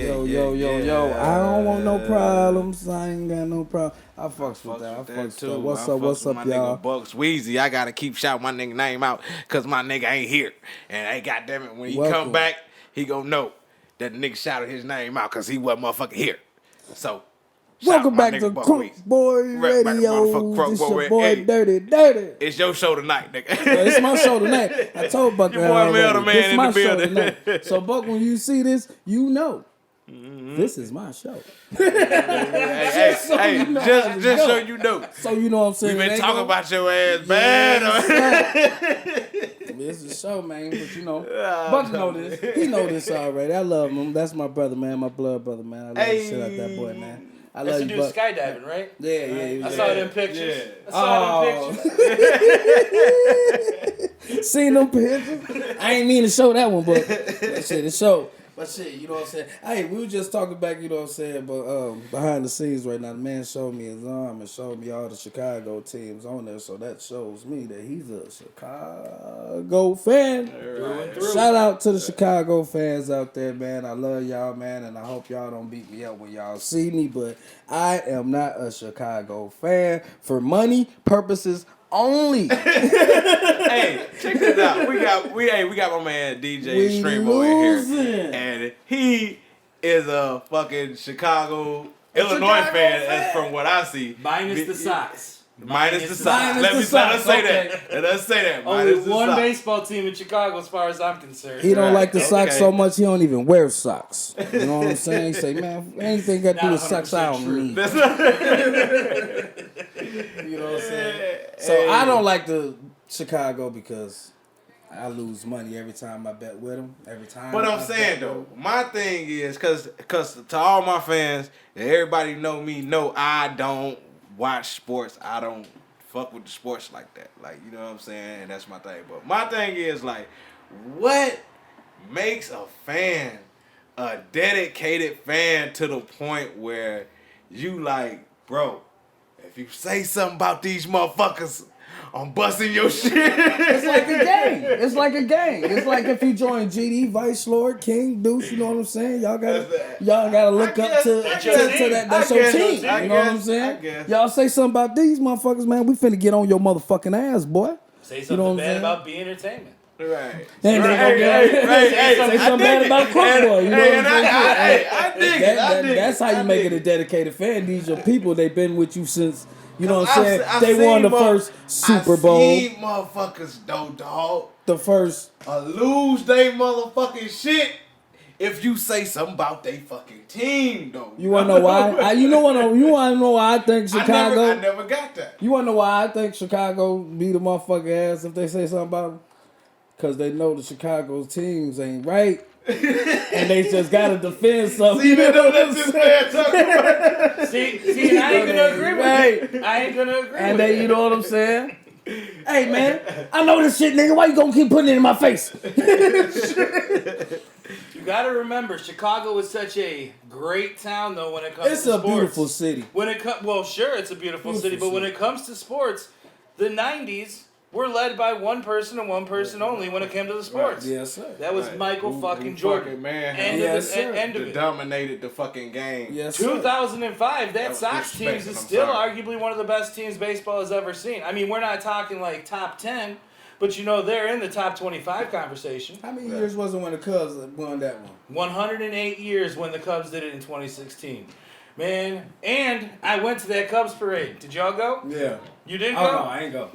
Yo. I don't want no problems. I ain't got no problem. I fucks with that. I fucks with that. What's up,
my
y'all?
Nigga Bucks Weezy. I gotta keep shouting my nigga name out because my nigga ain't here. And hey, goddamn it, when he come back, he gonna know that the nigga shouted his name out because he wasn't motherfucking here. So,
welcome back to CrunkBoi Radio. This your boy Dirty.
It's your show tonight, nigga.
It's my show tonight. I told Buck
your boy Mel the man
it's
in
my
the building.
Show tonight. So Buck, when you see this, you know. This is my show.
Just so you know.
So you know what I'm saying.
We been talking about your ass bad.
It's a show, man. But you know, Buck know this. He know this already. I love him. That's my brother, man. My blood brother, man. I love the shit out that boy, man. I love you,
dude skydiving, right?
Yeah.
I saw them pictures.
Seen them pictures. I ain't mean to show that one, but that shit is show. But shit, you know what I'm saying? Hey, we were just talking back, you know what I'm saying, but behind the scenes right now, the man showed me his arm and showed me all the Chicago teams on there, so that shows me that he's a Chicago fan. Right. Shout out to the Chicago fans out there, man. I love y'all, man, and I hope y'all don't beat me up when y'all see me, but I am not a Chicago fan for money purposes only.
Hey, check this out. We got my man DJ Xtremeo in here, and he is a fucking Illinois fan. As from what I see,
minus the socks.
Minus the socks. Let us say that. Let us say that.
Only one baseball team in Chicago, as far as I'm concerned.
He don't like the socks so much, he don't even wear socks. You know what I'm saying? He say, man, anything got to do with socks, I don't need. You know what I'm saying? So I don't like the Chicago because I lose money every time I bet with them. Every time.
But I'm saying though, my thing is because to all my fans, everybody know me. No, I don't watch sports. I don't fuck with the sports like that. Like, you know what I'm saying? And that's my thing. But my thing is like, what makes a fan a dedicated fan to the point where you like, bro, if you say something about these motherfuckers, I'm busting your shit.
It's like a game. It's like if you join GD, Vice Lord, King, Deuce, you know what I'm saying? Y'all gotta look up to that. That's your team. You know what I'm saying? Y'all say something about these motherfuckers, man. We finna get on your motherfucking ass, boy.
Say something bad about B Entertainment.
Right.
Say something bad about CrunkBoi. You know what I'm saying?
I dig it.
That's how you make it a dedicated fan. These are people, they've been with you since, You know what I'm saying? They won the first Super Bowl.
I seen motherfuckers though, dog.
The first
lose they motherfucking shit if you say something about they fucking team though.
You wanna know why? You wanna know why I think Chicago?
I never got that.
You wanna know why I think Chicago beat a motherfucking ass if they say something about them? Cause they know the Chicago teams ain't right. And they just gotta defend something.
See, they don't let this man talk about it.
See, I ain't gonna agree with you. I ain't gonna agree
and
with
they,
you.
you know what I'm saying? Hey man, I know this shit, nigga. Why you gonna keep putting it in my face?
You gotta remember, Chicago is such a great town, though. When it comes to sports,
it's a beautiful city.
Well, sure, it's a beautiful city, but when it comes to sports, the '90s were led by one person and one person only when it came to the sports.
Right. Yes, sir.
That was Michael fucking Jordan.
Fucking man,
End of it.
Dominated the fucking game.
Yes,
2005, that Sox team is still
sorry.
arguably one of the best teams baseball has ever seen. I mean, we're not talking like top 10, but you know they're in the top 25 conversation.
How many years was it when the Cubs won that one?
108 years when the Cubs did it in 2016. Man, and I went to that Cubs parade. Did y'all go?
Yeah.
You didn't
Oh,
go?
no, I ain't go.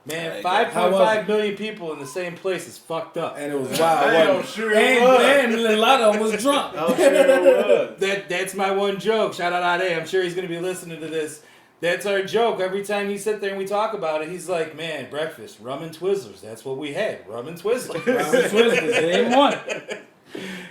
Man,
How was
5.5
it?
million people in the same place is fucked up.
And it was wild.
I'm sure it was.
And a lot of them was drunk.
I'm sure it was.
That's my one joke. Shout out Ade. I'm sure he's going to be listening to this. That's our joke. Every time he sit there and we talk about it, he's like, man, breakfast, rum and Twizzlers. That's what we had. Rum and Twizzlers.
They ain't won.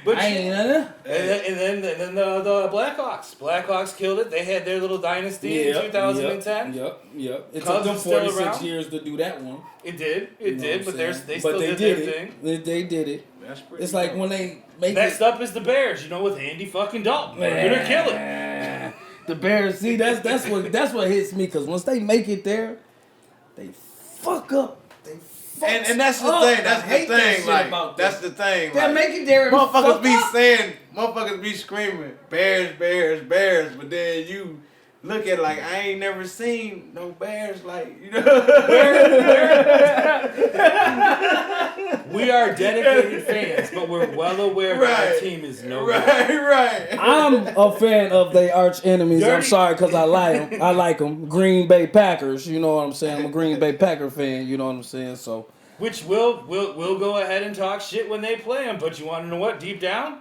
But
I ain't none.
and then the Blackhawks. Blackhawks killed it. They had their little dynasty in 2010.
Yep. It
Cubs
took them
are still
46
around.
years to do that one.
It did.
You know
But
what I'm saying?
they still did their thing.
They did it.
That's pretty
It's like
dope.
when they make
Next
it.
up is the Bears, with Andy fucking Dalton. They're gonna kill it.
The Bears, see, that's what hits me, because once they make it there, they fuck up.
And that's the
up.
thing. That's
I
the
hate that
thing.
shit
Like
about
that's
them.
the thing.
They
Like,
make it there. And
motherfuckers
fuck
be
up.
saying, motherfuckers be screaming, Bears, Bears, Bears, but then you look at it like I ain't never seen no Bears, like
We are dedicated fans, but we're well aware that our team is no good.
Right.
I'm a fan of their arch enemies. I'm sorry, because I like them. I like them. Green Bay Packers. You know what I'm saying? I'm a Green Bay Packer fan. You know what I'm saying? So.
Which we'll go ahead and talk shit when they play them. But you want to know what? Deep down,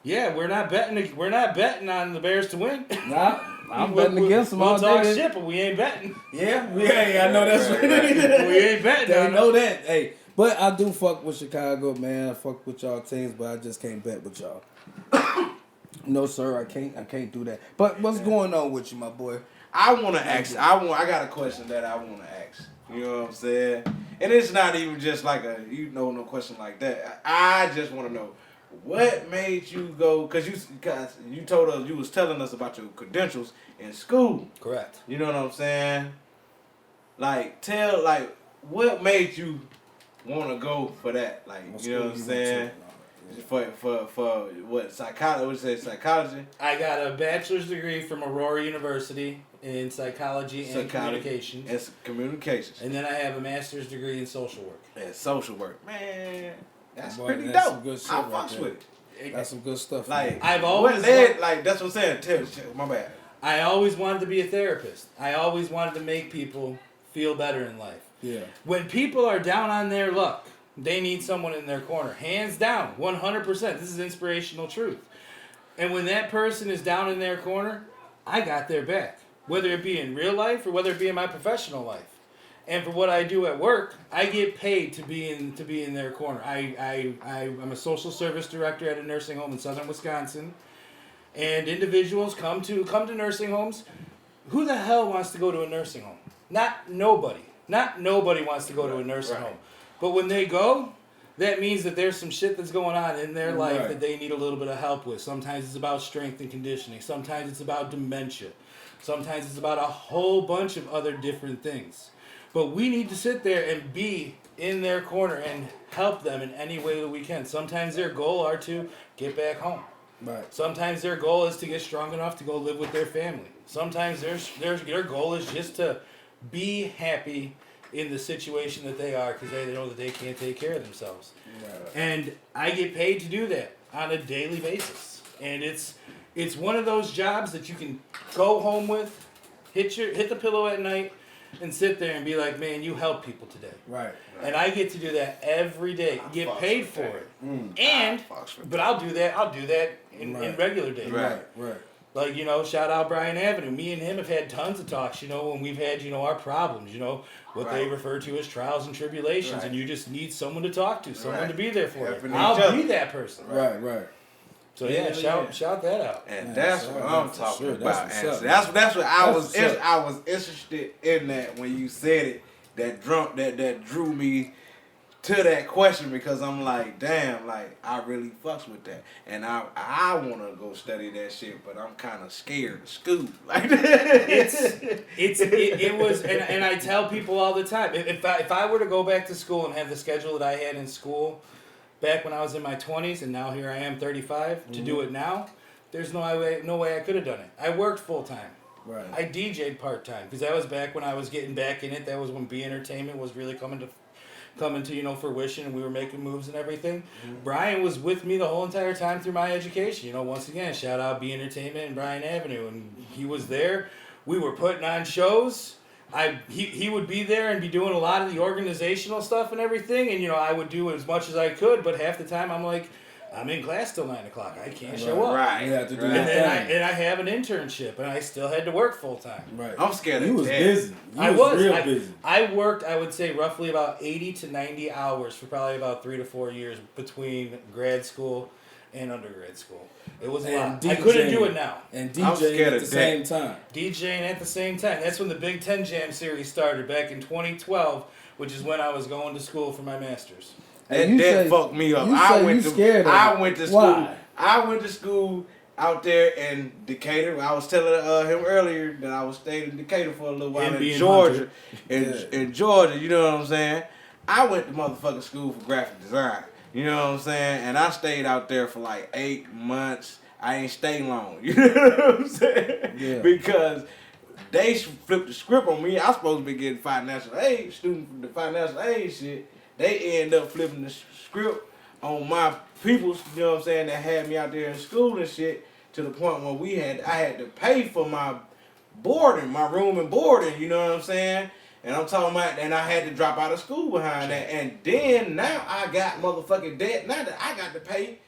yeah, we're not betting. We're not betting on the Bears to win.
Nah, I'm betting against them
we'll
all
talk
day.
shit, but we ain't betting.
Yeah, I know that's right.
We ain't betting.
They
on
know
them.
that. Hey, but I do fuck with Chicago, man. I fuck with y'all teams, but I just can't bet with y'all. No, sir, I can't do that. But what's going on with you, my boy?
I want to ask. I got a question that I want to ask. You know what I'm saying? And it's not even just like no question like that. I just want to know what made you go, because you told us, you was telling us about your credentials in school.
Correct.
You know what I'm saying? Like what made you want to go for that? Like, you know what I'm saying? For what, psychology? What you say, psychology?
I got a bachelor's degree from Aurora University in psychology and communications.
It's communications.
And then I have a master's degree in social work.
And social work. Man, that's
Boy,
pretty
that's
dope.
some good shit
I
right
fucks
there.
with it.
That's some good stuff.
Like,
I've always
what led, like, that's what I'm saying. My bad.
I always wanted to be a therapist. I always wanted to make people feel better in life.
Yeah.
When people are down on their luck, they need someone in their corner. Hands down, 100%. This is inspirational truth. And when that person is down in their corner, I got their back. Whether it be in real life or whether it be in my professional life. And for what I do at work, I get paid to be in their corner. I'm a social service director at a nursing home in southern Wisconsin. And individuals come to nursing homes. Who the hell wants to go to a nursing home? Not nobody. Not nobody wants to go to a nursing home. But when they go, that means that there's some shit that's going on in their life that they need a little bit of help with. Sometimes it's about strength and conditioning. Sometimes it's about dementia. Sometimes it's about a whole bunch of other different things. But we need to sit there and be in their corner and help them in any way that we can. Sometimes their goal are to get back home.
Right.
Sometimes their goal is to get strong enough to go live with their family. Sometimes their goal is just to be happy in the situation that they are, because they know that they can't take care of themselves. Right. And I get paid to do that on a daily basis. And it's one of those jobs that you can go home with hit the pillow at night and sit there and be like, man, you helped people today.
Right.
And I get to do that every day. Get paid for it. But I'll do that in regular days.
Right.
Like, shout out Brian Avenue. Me and him have had tons of talks, when we've had, our problems, what they refer to as trials and tribulations. And you just need someone to talk to, someone to be there for you. I'll be that person.
Right.
So shout that out.
And that's what I'm talking about. That's what I was interested in that when you said it, that drew me to that question, because I'm like, damn, like I really fucks with that, and I want to go study that shit, but I'm kind of scared of school. Like
it was, and I tell people all the time, if I were to go back to school and have the schedule that I had in school back when I was in my 20s, and now here I am 35 to do it now, there's no way I could have done it. I worked full time.
Right.
I DJ'd part time because that was back when I was getting back in it. That was when B Entertainment was really coming to fruition, and we were making moves and everything. Brian was with me the whole entire time through my education. Once again, shout out B Entertainment and Brian Avenue, and he was there. We were putting on shows. He would be there and be doing a lot of the organizational stuff and everything, and I would do as much as I could, but half the time I'm like, I'm in class till 9 o'clock. I can't show up.
Right. You have to do that.
And I have an internship, and I still had to work full time.
Right.
I'm scared.
You was busy.
I was
real busy.
I worked, I would say, roughly about 80 to 90 hours for probably about 3 to 4 years between grad school and undergrad school. It was a lot. I couldn't do it now.
And DJing at the same time.
DJing at the same time. That's when the Big 10 Jam series started back in 2012, which is when I was going to school for my master's.
That fucked me up. I went to school.
Why?
I went to school out there in Decatur. I was telling him earlier that I was staying in Decatur for a little while in Georgia. In Georgia, you know what I'm saying? I went to motherfucking school for graphic design. You know what I'm saying? And I stayed out there for like 8 months. I ain't stayed long. You know what I'm saying?
Yeah.
Because they flipped the script on me. I was supposed to be getting financial aid, student from the financial aid shit. They end up flipping the script on my people, you know what I'm saying, that had me out there in school and shit, to the point where I had to pay for my boarding, my room and boarding, you know what I'm saying? And I'm talking about, and I had to drop out of school behind that. And then now I got motherfucking debt. Now that I got to pay,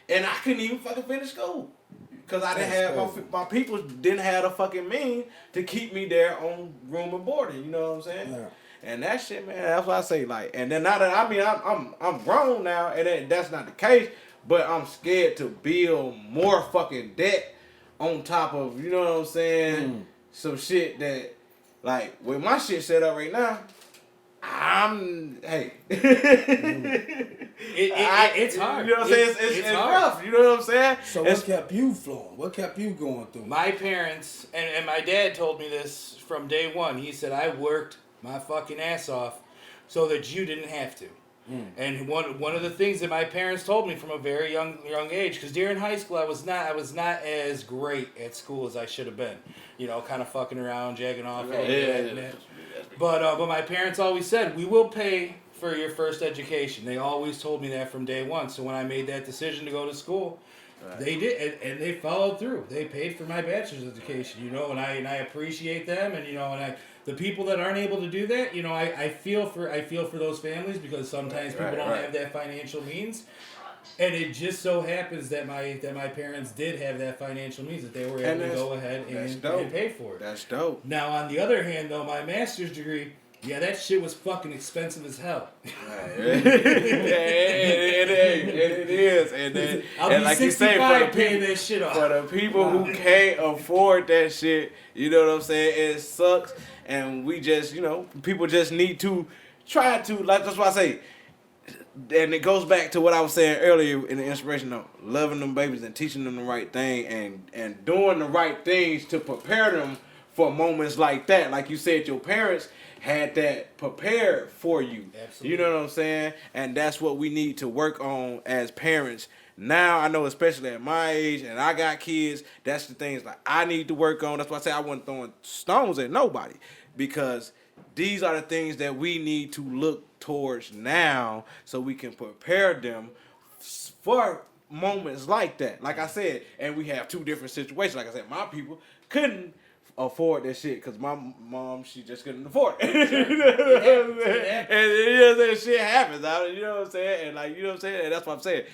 and I couldn't even fucking finish school. Because I didn't have, my people didn't have the fucking means to keep me there on room and boarding, you know what I'm saying? Yeah. And that shit, man, that's what I say. Like, and then now that I'm grown now, and that's not the case. But I'm scared to build more fucking debt on top of, you know what I'm saying? Some shit that, like, with my shit set up right now, it's hard. You know what I'm saying? It's rough. You know what I'm saying?
So what kept you flowing? What kept you going through?
My parents and my dad told me this from day one. He said, I worked my fucking ass off so that you didn't have to. And one of the things that my parents told me from a very young age, because during high school I was not as great at school as I should have been, kind of fucking around, jagging off. But my parents always said, we will pay for your first education. They always told me that from day one. So when I made that decision to go to school, they did, and they followed through. They paid for my bachelor's education, and I appreciate them, and the people that aren't able to do that, I feel for those families, because sometimes people don't have that financial means. And it just so happens that my parents did have that financial means, that they were able to go ahead and pay for it.
That's dope.
Now, on the other hand, though, my master's degree, that shit was fucking expensive as hell.
It is. And like you say, for the people who can't afford that shit, you know what I'm saying? It sucks. And we just, people just need to try to, like, that's why I say, and it goes back to what I was saying earlier in the inspiration of loving them babies and teaching them the right thing and doing the right things to prepare them for moments like that. Like you said, your parents had that prepared for you.
Absolutely.
You know what I'm saying? And that's what we need to work on as parents. Now, I know, especially at my age, and I got kids, that's the things like I need to work on. That's why I say I wasn't throwing stones at nobody, because these are the things that we need to look towards now so we can prepare them for moments like that. Like I said, and we have two different situations. Like I said, my people couldn't afford that shit because my mom, she just couldn't afford it. You know what I'm saying? And you know what I'm saying? Shit happens. You know what I'm saying? And like, you know what I'm saying? And that's what I'm saying.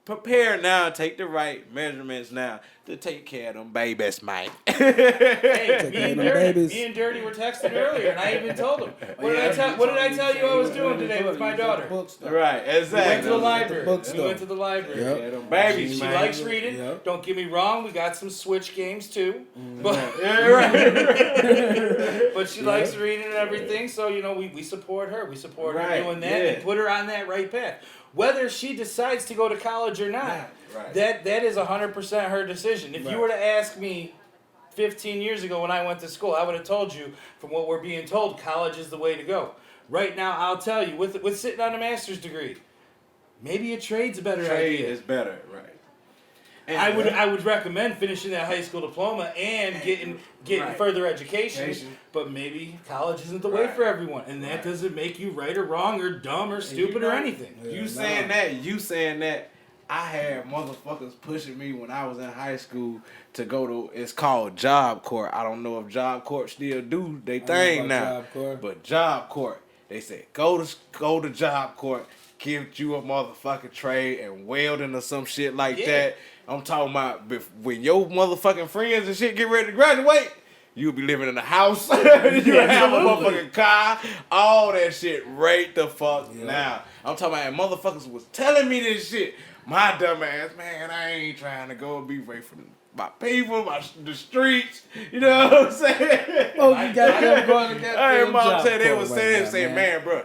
Prepare now, take the right measurements now to take care of them babies, man.
Hey, me and Dirty were texting earlier, and I even told him. What did I tell you I was doing today with my daughter?
Right, exactly.
We went to the library. We went to the library.
Yep. Yeah, them babies,
she
man.
likes reading. Yep. Don't get me wrong, we got some Switch games too. But, but she likes reading and everything, so you know we support her. We support her doing that and put her on that right path. Whether she decides to go to college or not, that is 100% her decision. If you were to ask me 15 years ago when I went to school, I would have told you, from what we're being told, college is the way to go. Right now, I'll tell you, with sitting on a master's degree, maybe a trade's a better idea.
Trade is better, right. And
I would recommend finishing that high school diploma and getting further education, but maybe college isn't the way for everyone, and that doesn't make you right or wrong or dumb or stupid or anything.
You saying that, I had motherfuckers pushing me when I was in high school to go to, it's called Job Corps. I don't know if Job Corps still do they thing now, but Job Corps, they said go to Job Corps, give you a motherfucking trade and welding or some shit like that. I'm talking about when your motherfucking friends and shit get ready to graduate, you'll be living in a house, you'll have a motherfucking car, all that shit right the fuck now. I'm talking about, and motherfuckers was telling me this shit. My dumb ass, man, I ain't trying to go and be away from my people, the streets, you know what I'm saying?
Oh, you got them going to get
Hey, mom said they was saying, man, bro,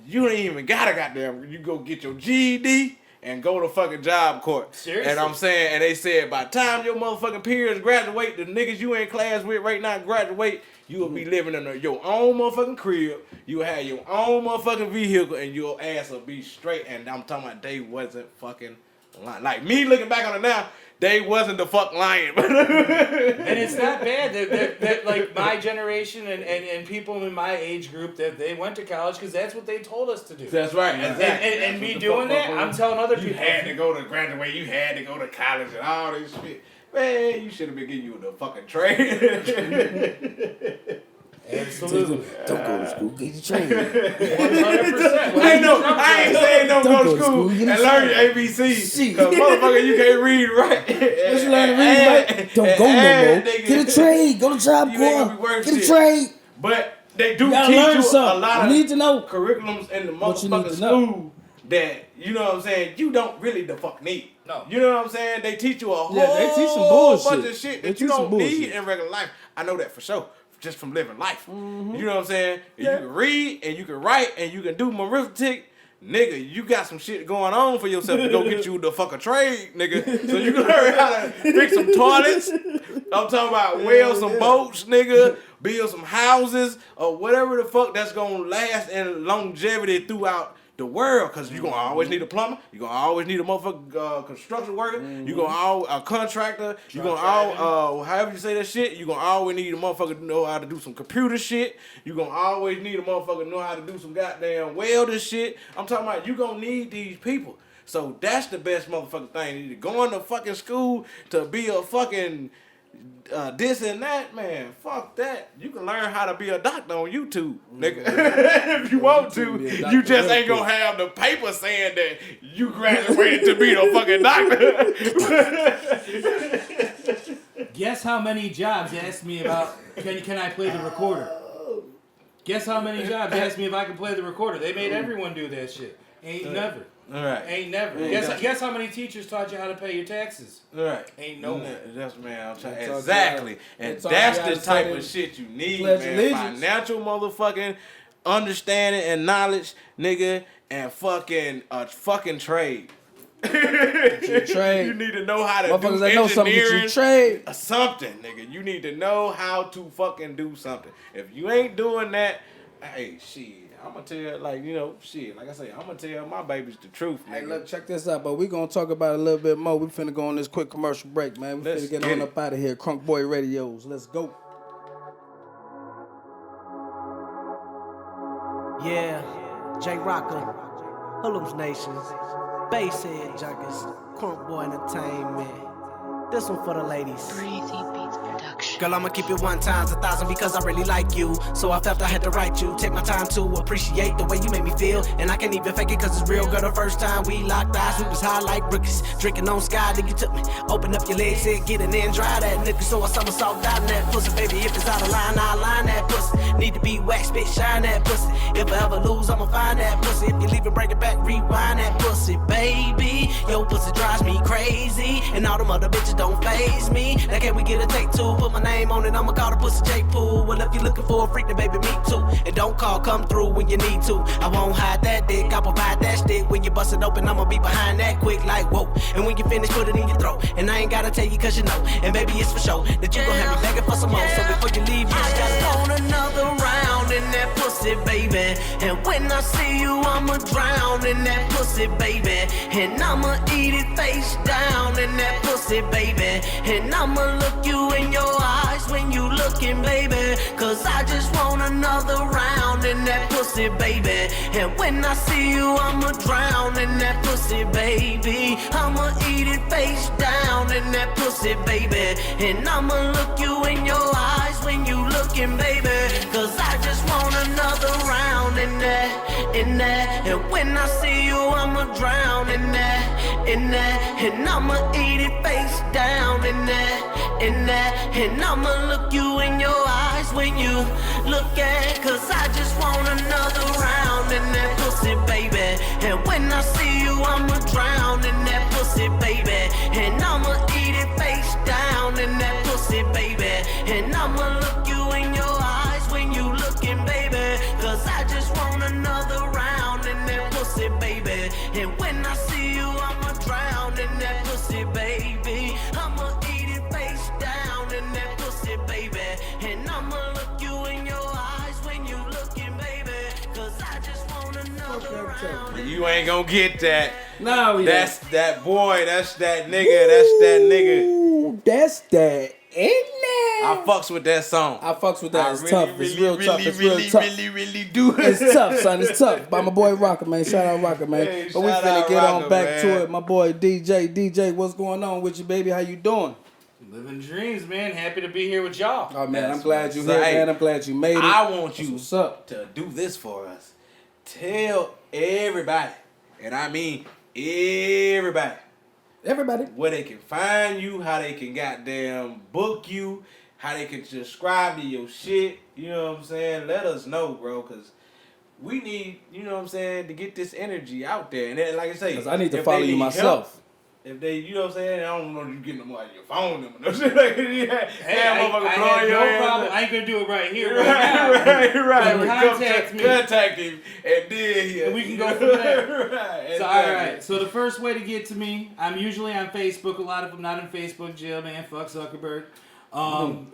you ain't even gotta goddamn, you go get your GED and go to fucking Job Corps.
Seriously?
And I'm saying, and they said by the time your motherfucking peers graduate, the niggas you in class with right now graduate, you will be living in your own motherfucking crib, you will have your own motherfucking vehicle, and your ass will be straight. And I'm talking about they wasn't fucking lying. Like me looking back on it now, they wasn't the fuck lying.
And it's not bad that like my generation and people in my age group that they went to college because that's what they told us to do.
That's right. Exactly.
And me doing that, I'm telling other people.
You had to go to graduate, you had to go to college and all this shit. Man, you should have been giving you the fucking trade.
Absolutely.
Don't go to school, get your trade.
100%.
I ain't saying don't go to school and learn your ABC. Because motherfucker, you can't read right.
Once you learn to read right, don't go no more. Get a trade. Go to Job Corps. Get a trade.
But they do
teach
you a lot
of
curriculums in the motherfucking school that, you know what I'm saying, you don't really the fuck need.
No.
You know what I'm saying? They teach you a whole
they teach some bullshit.
bunch of shit that you don't need in regular life. I know that for sure. Just from living life. Mm-hmm. You know what I'm saying? If you can read and you can write and you can do arithmetic, nigga, you got some shit going on for yourself to go get you the fucking trade, nigga. So you can learn how to fix some toilets. I'm talking about weld some boats, nigga, build some houses, or whatever the fuck that's gonna last in longevity throughout the world, because you're going to always need a plumber, you're going to always need a motherfucking construction worker, you're going to a contractor, you're going to however you say that shit, you're going to always need a motherfucker to know how to do some computer shit, you're going to always need a motherfucker to know how to do some goddamn welder shit. I'm talking about you going to need these people. So that's the best motherfucking thing. You need to go into fucking school to be a fucking this and that, man. Fuck that. You can learn how to be a doctor on YouTube, nigga. If you want to. You just ain't gonna have the paper saying that you graduated to be the fucking doctor.
Guess how many jobs asked me about can I play the recorder? Guess how many jobs asked me if I can play the recorder? They made everyone do that shit. Ain't never.
All right.
Ain't never. Guess how many teachers taught you how to pay your taxes?
All right.
Ain't no one.
That's, man, I'm trying. Exactly. And that's the type of shit you need, man. Financial motherfucking understanding and knowledge, nigga, and fucking trade.
Trade.
You need to know how to do engineering or something, nigga. You need to know how to fucking do something. If you ain't doing that, hey, shit. I'm gonna tell, like, you know, shit. Like I say, I'm gonna tell my babies the truth, nigga.
Hey, look, check this out, but we gonna talk about it a little bit more. We finna go on this quick commercial break, man. We finna get on up out of here. CrunkBoi Radios. Let's go.
Yeah, J Rocker, Hoodlums Nations, Basshead Juggers, CrunkBoi Entertainment. This one for the ladies.
Breezy Beats Production.
Girl, I'ma keep it 1 times 1,000 because I really like you. So I felt I had to write you. Take my time to appreciate the way you make me feel. And I can't even fake it cause it's real. Girl, the first time we locked eyes, we was high like rookies. Drinking on sky, then you took me. Open up your legs, said get in and dry that nigga. So I somersault down that pussy. Baby, if it's out of line, I'll line that pussy. Need to be waxed, bitch, shine that pussy. If I ever lose, I'ma find that pussy. If you leave it, bring it back, rewind that pussy. Baby, your pussy drives me crazy. And all them other bitches don't faze me. Now can we get a take two? Put my name on it, I'ma call the pussy J Pool. Well, if you looking for a freak, then baby, me too. And don't call, come through when you need to. I won't hide that dick, I'll provide that stick. When you bust it open, I'ma be behind that quick like whoa. And when you finish, put it in your throat. And I ain't gotta tell you cause you know. And baby, it's for sure that you gon' have me begging for some more. So before you leave, you just gotta want another round in that pussy, baby. And when I see you, I'ma drown in that pussy, baby. And I'ma eat it face down in that pussy, baby. And I'ma look you in your eyes when you looking, baby. Cause I just want another round in that pussy, baby. And when I see you, I'ma drown in that pussy, baby. I'ma eat it face down in that pussy, baby. And I'ma look you in your eyes when you looking, baby. Cause I just want another round in that, in that. And when I see you, I'ma drown in that, in that. And I'ma eat it face down in that, in that. And I'ma look you in your eyes when you look at. Cause I just want another round in that pussy, baby. And when I see you, I'ma drown in that pussy, baby. And I'ma eat it face down in that pussy, baby. And I'ma look you in your eyes when you looking, baby. Cause I just want another round in that pussy, baby. And when I see you, I'ma drown in that pussy, baby. I'ma eat it face down in that pussy, baby. And I'ma look you in your eyes when you looking, baby. Cause I just want another round.
You ain't gonna get that.
No,
that's that boy. That's that nigga. That's that nigga.
Ooh, that's that. In there.
I fucks with that song.
I fucks with that.
I
It's
really,
tough.
really,
It's real
really,
tough. It's
really,
real tough.
really do.
It's tough, son. It's tough. By my boy Rocker, man. Shout out Rocker, man.
Hey,
but we
shout
finna
out
get on
Rocker,
back
man.
to it. My boy DJ. DJ, what's going on with you, baby? How you doing?
Living dreams, man. Happy to be here with y'all.
Oh, man.
That's
I'm glad you're
what's
here,
up.
man. I'm glad you made it.
I want you
What's up?
to do this for us. Tell everybody, and I mean everybody,
Everybody.
where they can find you, how they can goddamn book you, how they can subscribe to your shit. You know what I'm saying? Let us know, bro, because we need, you know what I'm saying, to get this energy out there. And then, like I say,
Because I need to
if
follow
they
you
need
myself.
help, if they, you know what I'm saying, I don't know if you getting them out of your phone number. No shit like that.
Hey, I have no problem. I ain't gonna do it right here, right now.
Right.
But contact me.
Contact him, and then
And we can go from there.
Right.
So, all right. So the first way to get to me, I'm usually on Facebook. A lot of them not in Facebook jail, man. Fuck Zuckerberg.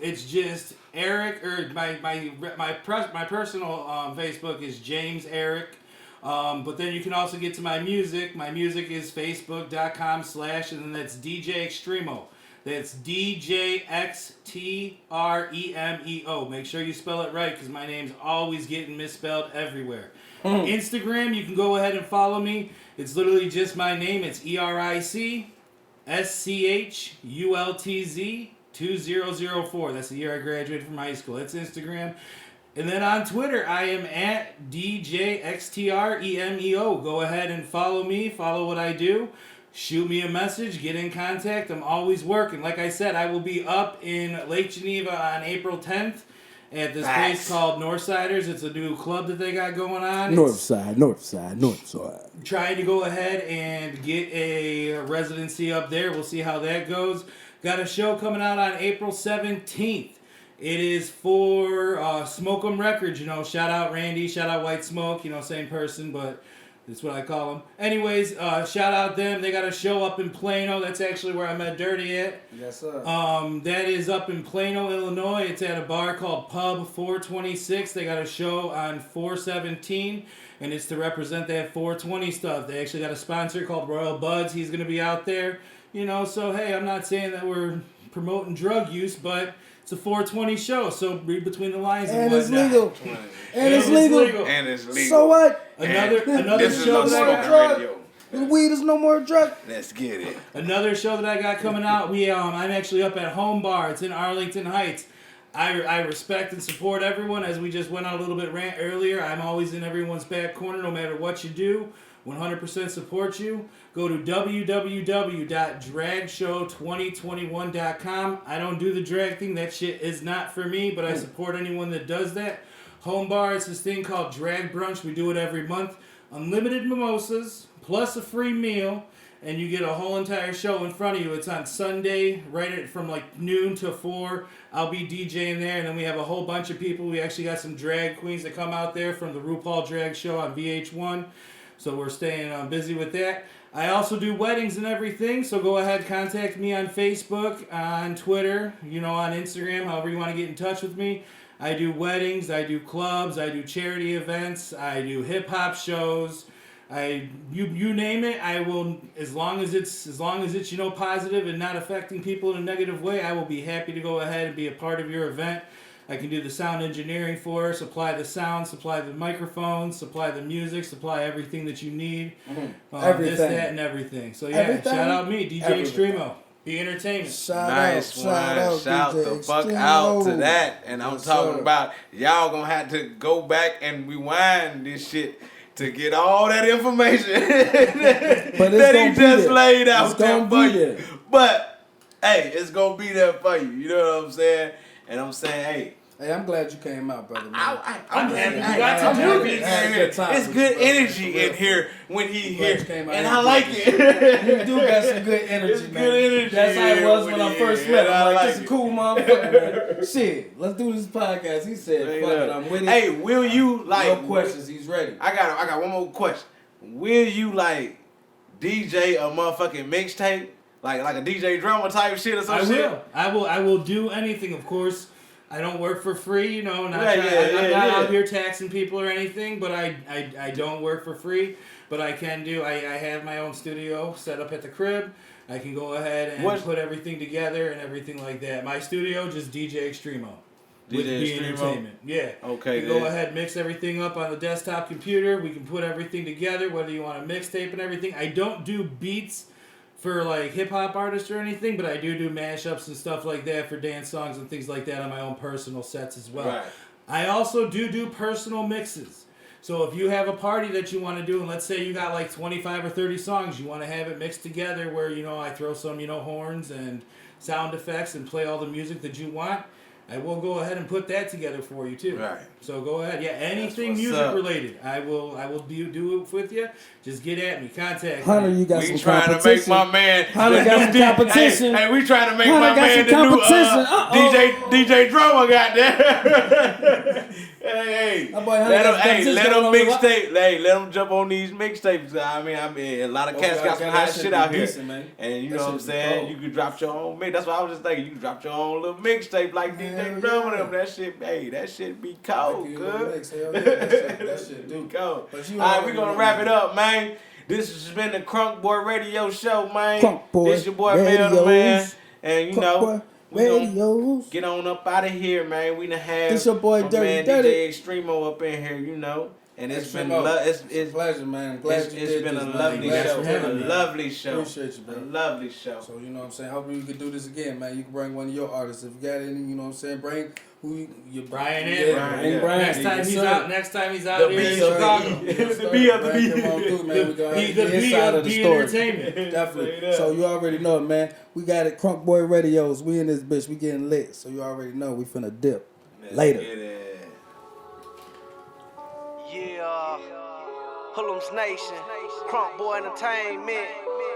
It's just Eric, or my personal Facebook is James Eric. But then you can also get to my music. My music is facebook.com/ and then that's DJ Xtremeo. That's DJXTREMEO. Make sure you spell it right because my name's always getting misspelled everywhere. Instagram, you can go ahead and follow me. It's literally just my name. It's ERICSCHULTZ 2004. That's the year I graduated from high school. That's Instagram. And then on Twitter, I am at DJXTREMEO. Go ahead and follow me. Follow what I do. Shoot me a message. Get in contact. I'm always working. Like I said, I will be up in Lake Geneva on April 10th at this place called Northsiders. It's a new club that they got going on.
Northside.
Trying to go ahead and get a residency up there. We'll see how that goes. Got a show coming out on April 17th. It is for Smoke 'em Records, you know. Shout out Randy, shout out White Smoke, you know, same person, but that's what I call them. Anyways, shout out them. They got a show up in Plano. That's actually where I met Dirty at.
Yes, sir.
That is up in Plano, Illinois. It's at a bar called Pub 426. They got a show on 4/17, and it's to represent that 420 stuff. They actually got a sponsor called Royal Buds. He's going to be out there, you know. So, hey, I'm not saying that we're promoting drug use, but it's a 420 show, so read between the lines and
it's
whatnot.
legal. And it's legal.
And it's legal.
So what?
Another
This is
show
on
that I
Smoking
got.
Radio.
Weed is no more drug.
Let's get it.
Another show that I got coming out. I'm actually up at Home Bar. It's in Arlington Heights. I respect and support everyone. As we just went on a little bit rant earlier, I'm always in everyone's back corner no matter what you do. 100% support you. Go to www.dragshow2021.com. I don't do the drag thing. That shit is not for me, but I support anyone that does that. Home Bar, it's this thing called Drag Brunch. We do it every month. Unlimited mimosas, plus a free meal, and you get a whole entire show in front of you. It's on Sunday, from like noon to 4. I'll be DJing there, and then we have a whole bunch of people. We actually got some drag queens that come out there from the RuPaul Drag Show on VH1. So we're staying busy with that. I also do weddings and everything, so go ahead, contact me on Facebook, on Twitter, on Instagram, however you want to get in touch with me. I do weddings, I do clubs, I do charity events, I do hip-hop shows. You name it, I will, as long as it's positive and not affecting people in a negative way, I will be happy to go ahead and be a part of your event. I can do the sound engineering for, supply the sound, supply the microphones, supply the music, supply everything that you need.
Everything.
This, that, and everything. So yeah,
Everything?
shout out me, DJ Xtremeo. Be entertainment.
Shout
Shout the fuck out to that. And I'm talking about y'all gonna have to go back and rewind this shit to get all that information that he just laid out there for you. But hey, it's gonna be there for you. You know what I'm saying? And I'm saying,
hey, I'm glad you came out, brother.
I'm happy. It's good energy in here when he here, and I like it.
You do got some good energy, man.
Good energy.
That's how it was when I first met him. I'm like, this
it.
is a cool motherfucker, man. Shit, let's do this podcast. He said, fuck it, I'm with it.
Hey, will you
No questions, he's ready.
I got one more question. Will you DJ a motherfucking mixtape? Like a DJ drama type shit or some shit?
I will do anything, of course. I don't work for free, I'm not out here taxing people or anything, but I don't work for free. But I can do, I have my own studio set up at the crib. I can go ahead and put everything together and everything like that. My studio, just DJ Xtremeo. With
DJ
Entertainment. Yeah.
Okay.
You go ahead, mix everything up on the desktop computer. We can put everything together, whether you want a mixtape and everything. I don't do beats for hip hop artists or anything, but I do mashups and stuff like that for dance songs and things like that on my own personal sets as well.
Right.
I also do personal mixes. So if you have a party that you want to do, and let's say you got 25 or 30 songs, you want to have it mixed together where, I throw some, horns and sound effects and play all the music that you want, I will go ahead and put that together for you too.
Right.
So go ahead. Yeah, anything music related, I will do it with you. Just get at me. Contact
Hunter,
me.
you got
We
some
trying
competition.
to make my man.
Hunter got some competition.
Hey, we trying to make
Hunter
my
got
man
some
the new
competition.
DJ Drummer got there. Hey,
My boy Hunter got some
let
competition
him
going on the
mixtape. Hey, let him jump on these mixtapes. I mean, a lot of cats got some hot shit out here.
Decent, man.
And you
That
know what I'm
shit be
saying?
cold.
You can drop your own mix. That's what I was just thinking. You can drop your own little mixtape like DJ Drummer. Them. That shit, hey, that shit be cold, good.
Hell yeah, that shit do.
Cold.
But you
All right,
already
we gonna
know,
wrap
man.
it up, man. This has been the CrunkBoi Radio Show, man.
CrunkBoi
This your boy Mel, the man.
Radios.
And you
CrunkBoi
know, we gonna
Radios.
get on up out of here, man. We done have
This your boy
my
Dirty
man
Dirty.
DJ Xtremeo up in here, And it's been
Xtremeo.
it's
It's a pleasure, man. I'm glad
it's
you did
been
this,
a
man.
lovely
Glad
show.
you had
A
me.
lovely show.
Appreciate you, bro.
A lovely show.
So, you know what I'm saying? Hopefully we can do this again, man. You can bring one of your artists. If you got any, you know what I'm saying? Bring who you
Brian
yeah,
in.
Bring Brian.
Next time he's out. Next time he's out
The
here in
B of
Chicago.
The B of the
Bring
B.
him on through, man. We gonna
The
have the
B
inside
of
of the
B
story.
Entertainment.
Definitely. So you already know, man. We got it. CrunkBoi Radios. We in this bitch. We getting lit. So you already know. We finna dip. Later.
Get it.
Yeah, Hoodlums Nation, CrunkBoi Entertainment,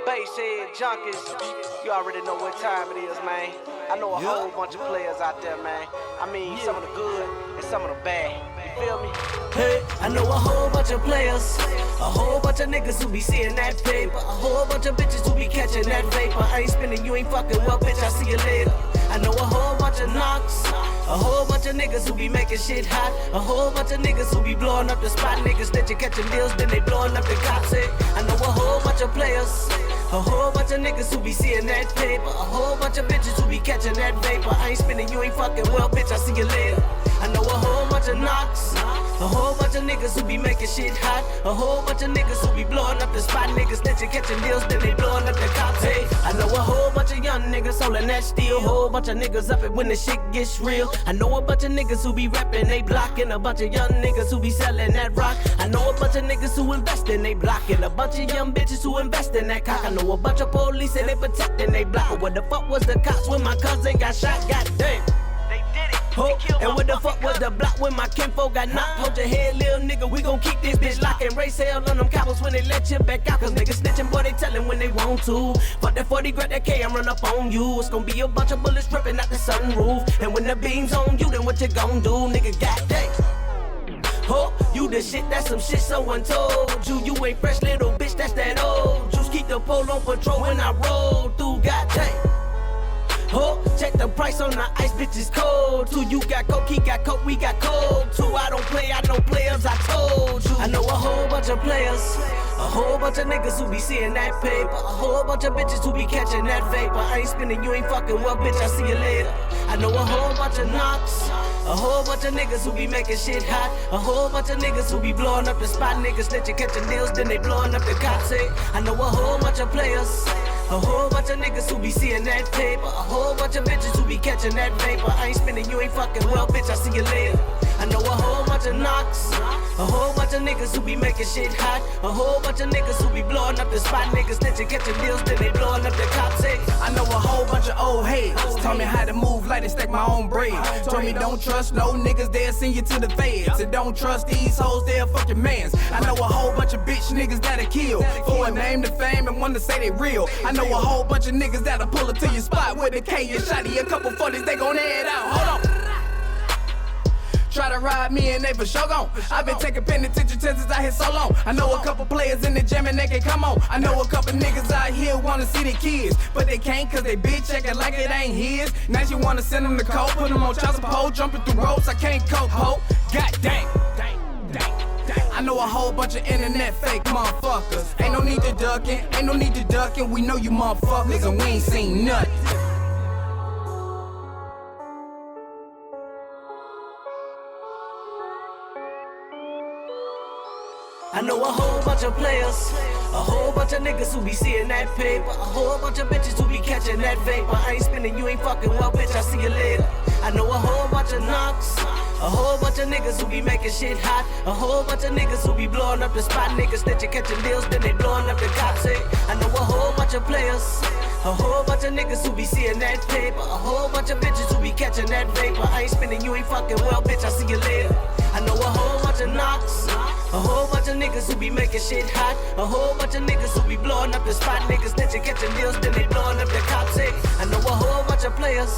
Basshead Junkies. You already know what time it is, man. I know a whole bunch of players out there, man. I mean, some of the good and some of the bad. You feel me? Hey, I know a whole bunch of players, a whole bunch of niggas who be seeing that paper, a whole bunch of bitches who be catching that vapor. I ain't spinning, you ain't fucking, well, bitch, I see you later. I know a whole bunch of knocks, a whole bunch of niggas who be making shit hot, a whole bunch of niggas who be blowing up the spot, niggas that you catching deals, then they blowing up the cops. Hey, I know a whole bunch of players, a whole bunch of niggas who be seeing that paper, a whole bunch of bitches who be catching that vapor. I ain't spinning, you ain't fucking, well, bitch, I see you later.
I know a whole bunch of knocks. A whole bunch of niggas who be making shit hot. A whole bunch of niggas who be blowing up the spot. Niggas snitching, catching deals, then they blowing up the cops. Hey, I know a whole bunch of young niggas holding that steel. Whole bunch of niggas up it when the shit gets real. I know a bunch of niggas who be rapping, they blocking. A bunch of young niggas who be selling that rock. I know a bunch of niggas who invest in they blocking. A bunch of young bitches who invest in that cock. I know a bunch of police and they protecting they block. What the fuck was the cops when my cousin got shot? Goddamn. Oh, and what the fuck was the block when my kinfolk got knocked? Hold your head, little nigga, we gon' keep this bitch locked and race hell on them coppers when they let you back out. Cause niggas snitching, boy, they tellin' when they want to. Fuck that 40, grab that K and run up on you. It's gon' be a bunch of bullets ripping out the sunroof. And when the beam's on you, then what you gon' do, nigga, goddamn. Oh, you the shit, that's some shit someone told you. You ain't fresh, little bitch, that's that old juice. Keep the pole on patrol when I roll through, goddamn. Oh, check the price on the ice, bitch is cold too. You got coke, he got coke, we got cold too. I don't play, I know players, I told you. I know a whole bunch of players, a whole bunch of niggas who be seeing that paper, a whole bunch of bitches who be catching that vapor. I ain't spinning, you ain't fucking well, bitch, I see you later. I know a whole bunch of knocks, a whole bunch of niggas who be making shit hot, a whole bunch of niggas who be blowing up the spot. Niggas snitching, catching deals, then they blowing up the cops. Hey, I know a whole bunch of players, a whole bunch of niggas who be seeing that paper, a whole bunch of bitches who be catching that vapor. I ain't spinning, you ain't fucking well, bitch, I see you later. I know a whole bunch of knocks, a whole bunch of niggas who be making shit hot, a whole bunch of niggas who be blowing up the spot. Niggas snitching, catching deals, then they blowing up the cops. Hey,
I know a whole bunch of old heads taught me how to move like they stack my own bread. Told me don't trust no niggas, they'll send you to the feds. And don't trust these hoes, they'll fuck your mans. I know a whole bunch of bitch niggas that'll kill for a name to fame and want to say they real. I know a whole bunch of niggas that'll pull it to your spot with a K and shotty a couple 40s, they gon' air it out. Hold on. Try to ride me and they for sure gon'. I've been taking penitentiary since I hit so long. I know a couple players in the gym and they can come on. I know a couple niggas out here wanna see their kids, but they can't cause they bitch acting like it ain't his. Now you wanna send them to coke, put them on child support, jumping through ropes, I can't cope, hope. God dang. I know a whole bunch of internet fake motherfuckers. Ain't no need to ducking, ain't no need to ducking. We know you motherfuckers and we ain't seen nothing.
I know a whole bunch of players, a whole bunch of niggas who be seeing that paper, a whole bunch of bitches who be catching that vapor. I ain't spinning, you ain't fucking well, bitch, I see you later. I know a whole bunch of knocks, a whole bunch of niggas who be making shit hot, a whole bunch of niggas who be blowing up the spot. Niggas snitching, catching deals, then they blowing up the cops. Hey, I know a whole bunch of players, a whole bunch of niggas who be seeing that paper, a whole bunch of bitches who be catching that vapor. I ain't spinning, you ain't fucking well, bitch, I see you later. I know a whole bunch of knocks, a whole bunch of niggas who be making shit hot, a whole bunch of niggas who be blowing up the spot. Niggas snitching, catching deals, then they blowing up the cops. Hey, I know a whole bunch of players,